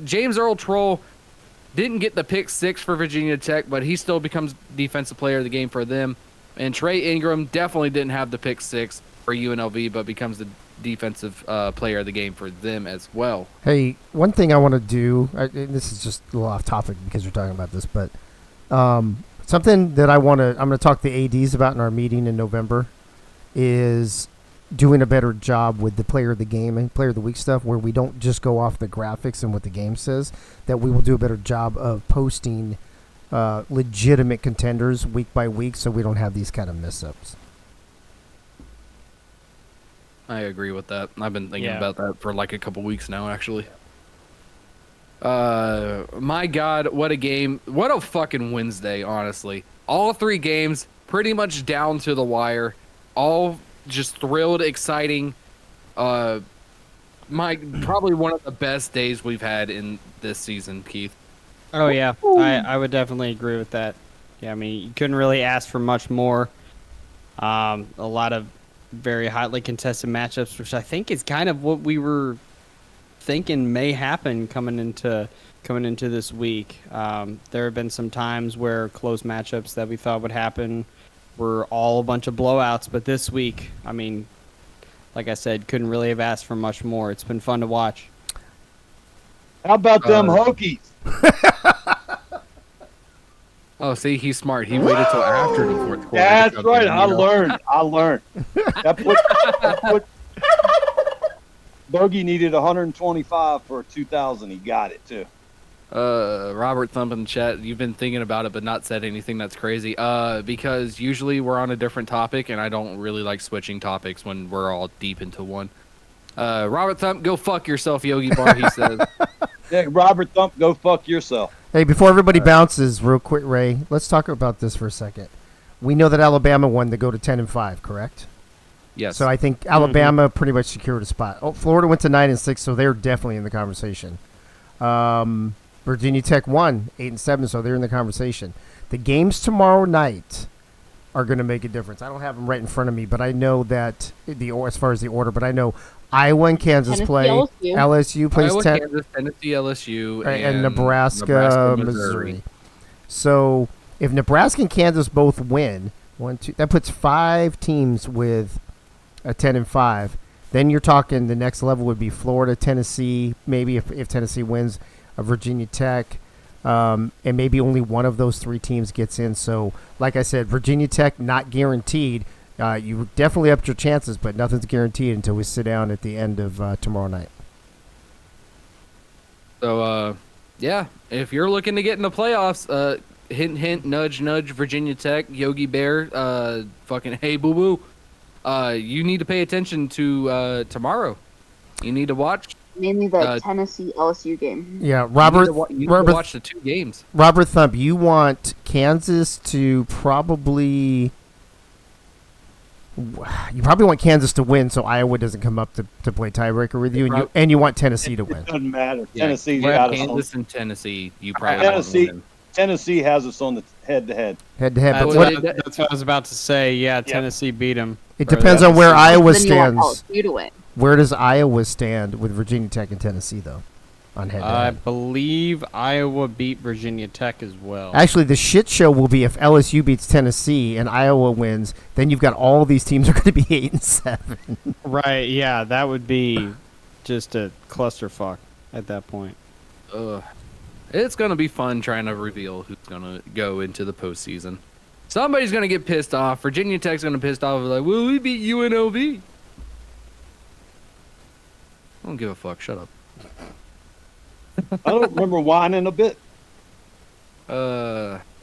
James Earl Troll didn't get the pick 6 for Virginia Tech, but he still becomes defensive player of the game for them. And Trey Ingram definitely didn't have the pick 6 for UNLV, but becomes the defensive player of the game for them as well. Hey, one thing I want to do, this is just a little off topic because we're talking about this, but something that I'm going to talk to the ADs about in our meeting in November is doing a better job with the player of the game and player of the week stuff, where we don't just go off the graphics and what the game says, that we will do a better job of posting legitimate contenders week by week so we don't have these kind of mess-ups. I agree with that. I've been thinking about that for like a couple weeks now, actually. My God, what a game. What a fucking Wednesday, honestly. All 3 games pretty much down to the wire. All just thrilled, exciting. Probably one of the best days we've had in this season, Keith. Oh yeah, I would definitely agree with that. Yeah, I mean, you couldn't really ask for much more. A lot of very hotly contested matchups, which I think is kind of what we were thinking may happen coming into this week. There have been some times where close matchups that we thought would happen were all a bunch of blowouts, but this week, I mean, like I said, couldn't really have asked for much more. It's been fun to watch. How about them Hokies? Oh, see, he's smart. He waited till after the fourth quarter. That's right. I learned. That put Bogey needed 125 for 2,000. He got it too. Robert Thump in the chat, you've been thinking about it but not said anything that's crazy. Because usually we're on a different topic and I don't really like switching topics when we're all deep into one. Robert Thump, go fuck yourself, Yogi Bar, he says. Yeah, Robert Thump, go fuck yourself. Hey, before everybody bounces, real quick, Ray, let's talk about this for a second. We know that Alabama won to go to 10-5, correct? Yes. So I think Alabama pretty much secured a spot. Oh, Florida went to 9-6, so they're definitely in the conversation. Virginia Tech won 8-7, so they're in the conversation. The games tomorrow night are going to make a difference. I don't have them right in front of me, but I know that as far as the order, but I know Iowa and Kansas Tennessee, play. LSU plays Iowa, Kansas, Tennessee, LSU, and Nebraska, Missouri. So if Nebraska and Kansas both win, that puts 5 teams with a 10-5. Then you're talking the next level would be Florida, Tennessee, maybe if Tennessee wins, Virginia Tech, and maybe only one of those 3 teams gets in. So, like I said, Virginia Tech not guaranteed. You definitely upped your chances, but nothing's guaranteed until we sit down at the end of tomorrow night. So, yeah, if you're looking to get in the playoffs, hint, hint, nudge, nudge, Virginia Tech, Yogi Bear, fucking hey, boo-boo, you need to pay attention to tomorrow. You need to watch. Mainly the Tennessee LSU game. Yeah, Robert. You need to watch the 2 games. Robert Thump, you want Kansas to probably. You probably want Kansas to win, so Iowa doesn't come up to play tiebreaker with you, and you want Tennessee to win. It doesn't matter. Yeah, Tennessee's got us Kansas and Tennessee. You probably Tennessee has us on the head-to-head. Head-to-head. That's, But that's what I was about to say. Yeah, Tennessee beat them. It depends on where Iowa Then you want stands. LSU to win. Where does Iowa stand with Virginia Tech and Tennessee, though, on I head-to-head? believe Iowa beat Virginia Tech as well. Actually, the shit show will be if LSU beats Tennessee and Iowa wins. Then you've got all these teams are going to be 8-7. Right, yeah, that would be just a clusterfuck at that point. It's going to be fun trying to reveal who's going to go into the postseason. Somebody's going to get pissed off. Virginia Tech's going to be pissed off. Like, well, we beat UNLV. I don't give a fuck. Shut up. I don't remember whining a bit.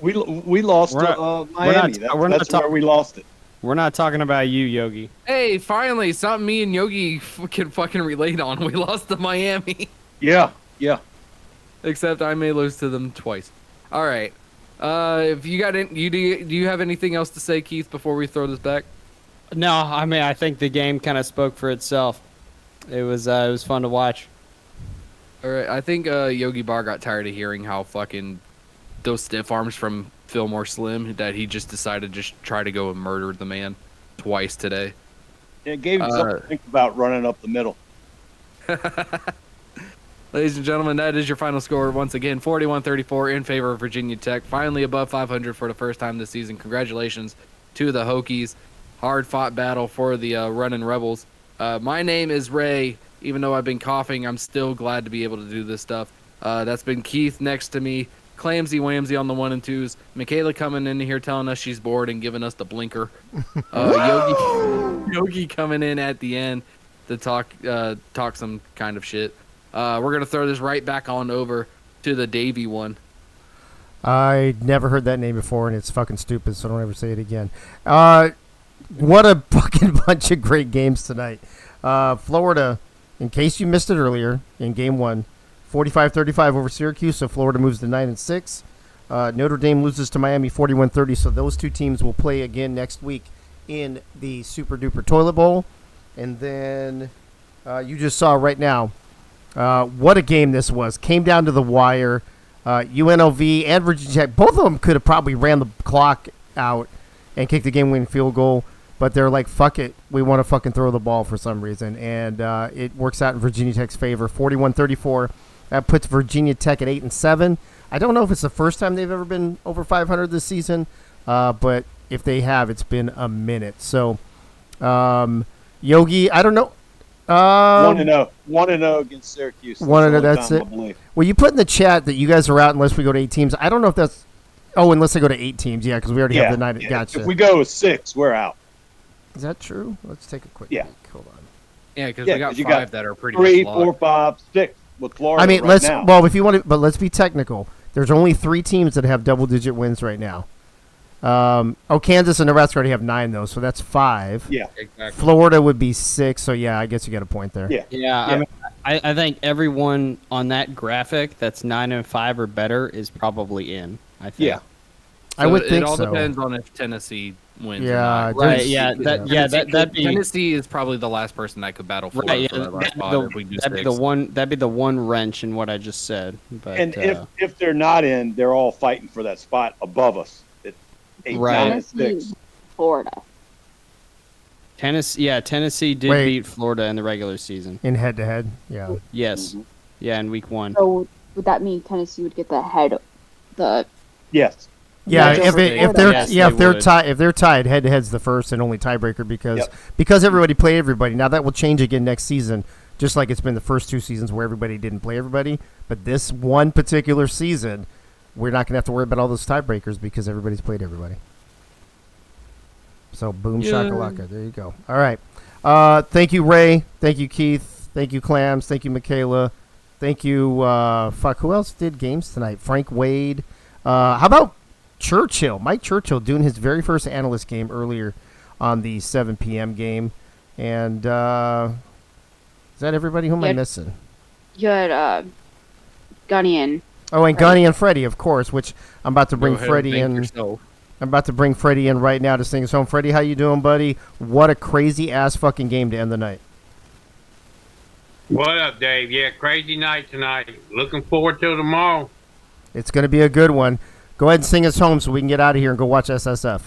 We lost to Miami. That's where we lost it. We're not talking about you, Yogi. Hey, finally, something me and Yogi can fucking relate on. We lost to Miami. Yeah. Except I may lose to them twice. All right. If you got do you have anything else to say, Keith, before we throw this back? No, I mean I think the game kind of spoke for itself. It was fun to watch. All right. I think Yogi Bar got tired of hearing how fucking those stiff arms from Fillmore Slim that he just decided to just try to go and murder the man twice today. It gave him something to think about running up the middle. Ladies and gentlemen, that is your final score. Once again, 41-34 in favor of Virginia Tech. Finally above 500 for the first time this season. Congratulations to the Hokies. Hard-fought battle for the running Rebels. My name is Ray. Even though I've been coughing, I'm still glad to be able to do this stuff. That's been Keith next to me. Clamsy Whamsy on the 1 and 2s. Michaela coming in here telling us she's bored and giving us the blinker. Yogi coming in at the end to talk some kind of shit. We're going to throw this right back on over to the Davy one. I never heard that name before, and it's fucking stupid, so don't ever say it again. What a fucking bunch of great games tonight. Florida, in case you missed it earlier, in Game 1, 45-35 over Syracuse, so Florida moves to 9-6. Notre Dame loses to Miami 41-30, so those 2 teams will play again next week in the Super Duper Toilet Bowl. And then you just saw right now what a game this was. Came down to the wire. UNLV and Virginia Tech, both of them could have probably ran the clock out and kicked the game-winning field goal, but they're like, fuck it, we want to fucking throw the ball for some reason, and it works out in Virginia Tech's favor, 41-34. That puts Virginia Tech at 8-7. I don't know if it's the first time they've ever been over 500 this season, but if they have, it's been a minute. So, Yogi, I don't know. 1-0. 1-0 against Syracuse. 1-0, that's it. Well, you put in the chat that you guys are out unless we go to 8 teams. I don't know if that's... Oh, unless they go to 8 teams. Yeah, because we already have the 9. Yeah. Gotcha. If we go with 6, we're out. Is that true? Let's take a quick peek. Hold on. Yeah, because we got 5 that are pretty 3, much 4, 5, 6 with Florida. I mean, right now. Well, if you want to... But let's be technical. There's only 3 teams that have double-digit wins right now. Kansas and Nebraska already have 9, though, so that's 5. Yeah, exactly. Florida would be 6, so yeah, I guess you got a point there. Yeah. I mean, I think everyone on that graphic that's 9-5 or better is probably in. I think. Yeah, I would think so. It all so. depends on if Tennessee wins. Yeah, or not. Right. Yeah. That'd be Tennessee is probably the last person that could battle for, right. for that last spot if we do that'd be 6. That'd be the one wrench in what I just said. But and if they're not in, they're all fighting for that spot above us. At 8, Right. 9, and 6. Florida. Tennessee did beat Florida in the regular season. In head-to-head, yeah. Yes. Yeah, in week 1. So would that mean Tennessee would get the Yes. Yeah, Yes, if they're tied, head-to-head's the first and only tiebreaker because everybody played everybody. Now that will change again next season, just like it's been the first 2 seasons where everybody didn't play everybody. But this one particular season, we're not going to have to worry about all those tiebreakers because everybody's played everybody. So boom shakalaka. There you go. All right. Thank you, Ray. Thank you, Keith. Thank you, Clams. Thank you, Michaela. Thank you. Who else did games tonight? Frank Wade. How about Churchill? Mike Churchill doing his very first analyst game earlier on the 7 p.m. game. And is that everybody? Who am I missing? You had Gunny and Oh, and Gunny and Freddie, of course, which I'm about to bring Freddie in. I'm about to bring Freddie in right now to sing us home. Freddie, how you doing, buddy? What a crazy-ass fucking game to end the night. What up, Dave? Yeah, crazy night tonight. Looking forward to tomorrow. It's going to be a good one. Go ahead and sing us home so we can get out of here and go watch SSF.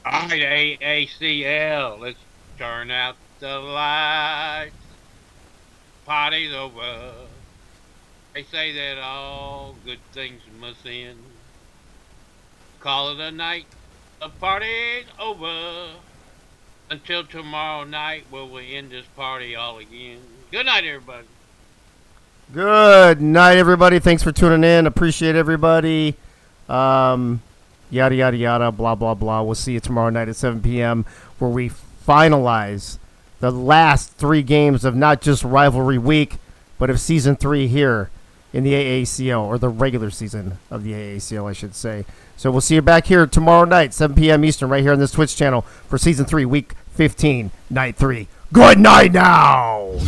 All right, AACL, let's turn out the lights. Party's over. They say that all good things must end. Call it a night. The party's over. Until tomorrow night where we end this party all again. Good night, everybody. Good night, everybody. Thanks for tuning in. Appreciate everybody. Yada, yada, yada, blah, blah, blah. We'll see you tomorrow night at 7 p.m. where we finalize the last 3 games of not just Rivalry Week, but of Season 3 here in the AACL, or the regular season of the AACL, I should say. So we'll see you back here tomorrow night, 7 p.m. Eastern, right here on this Twitch channel for Season 3, Week 15, Night 3. Good night now!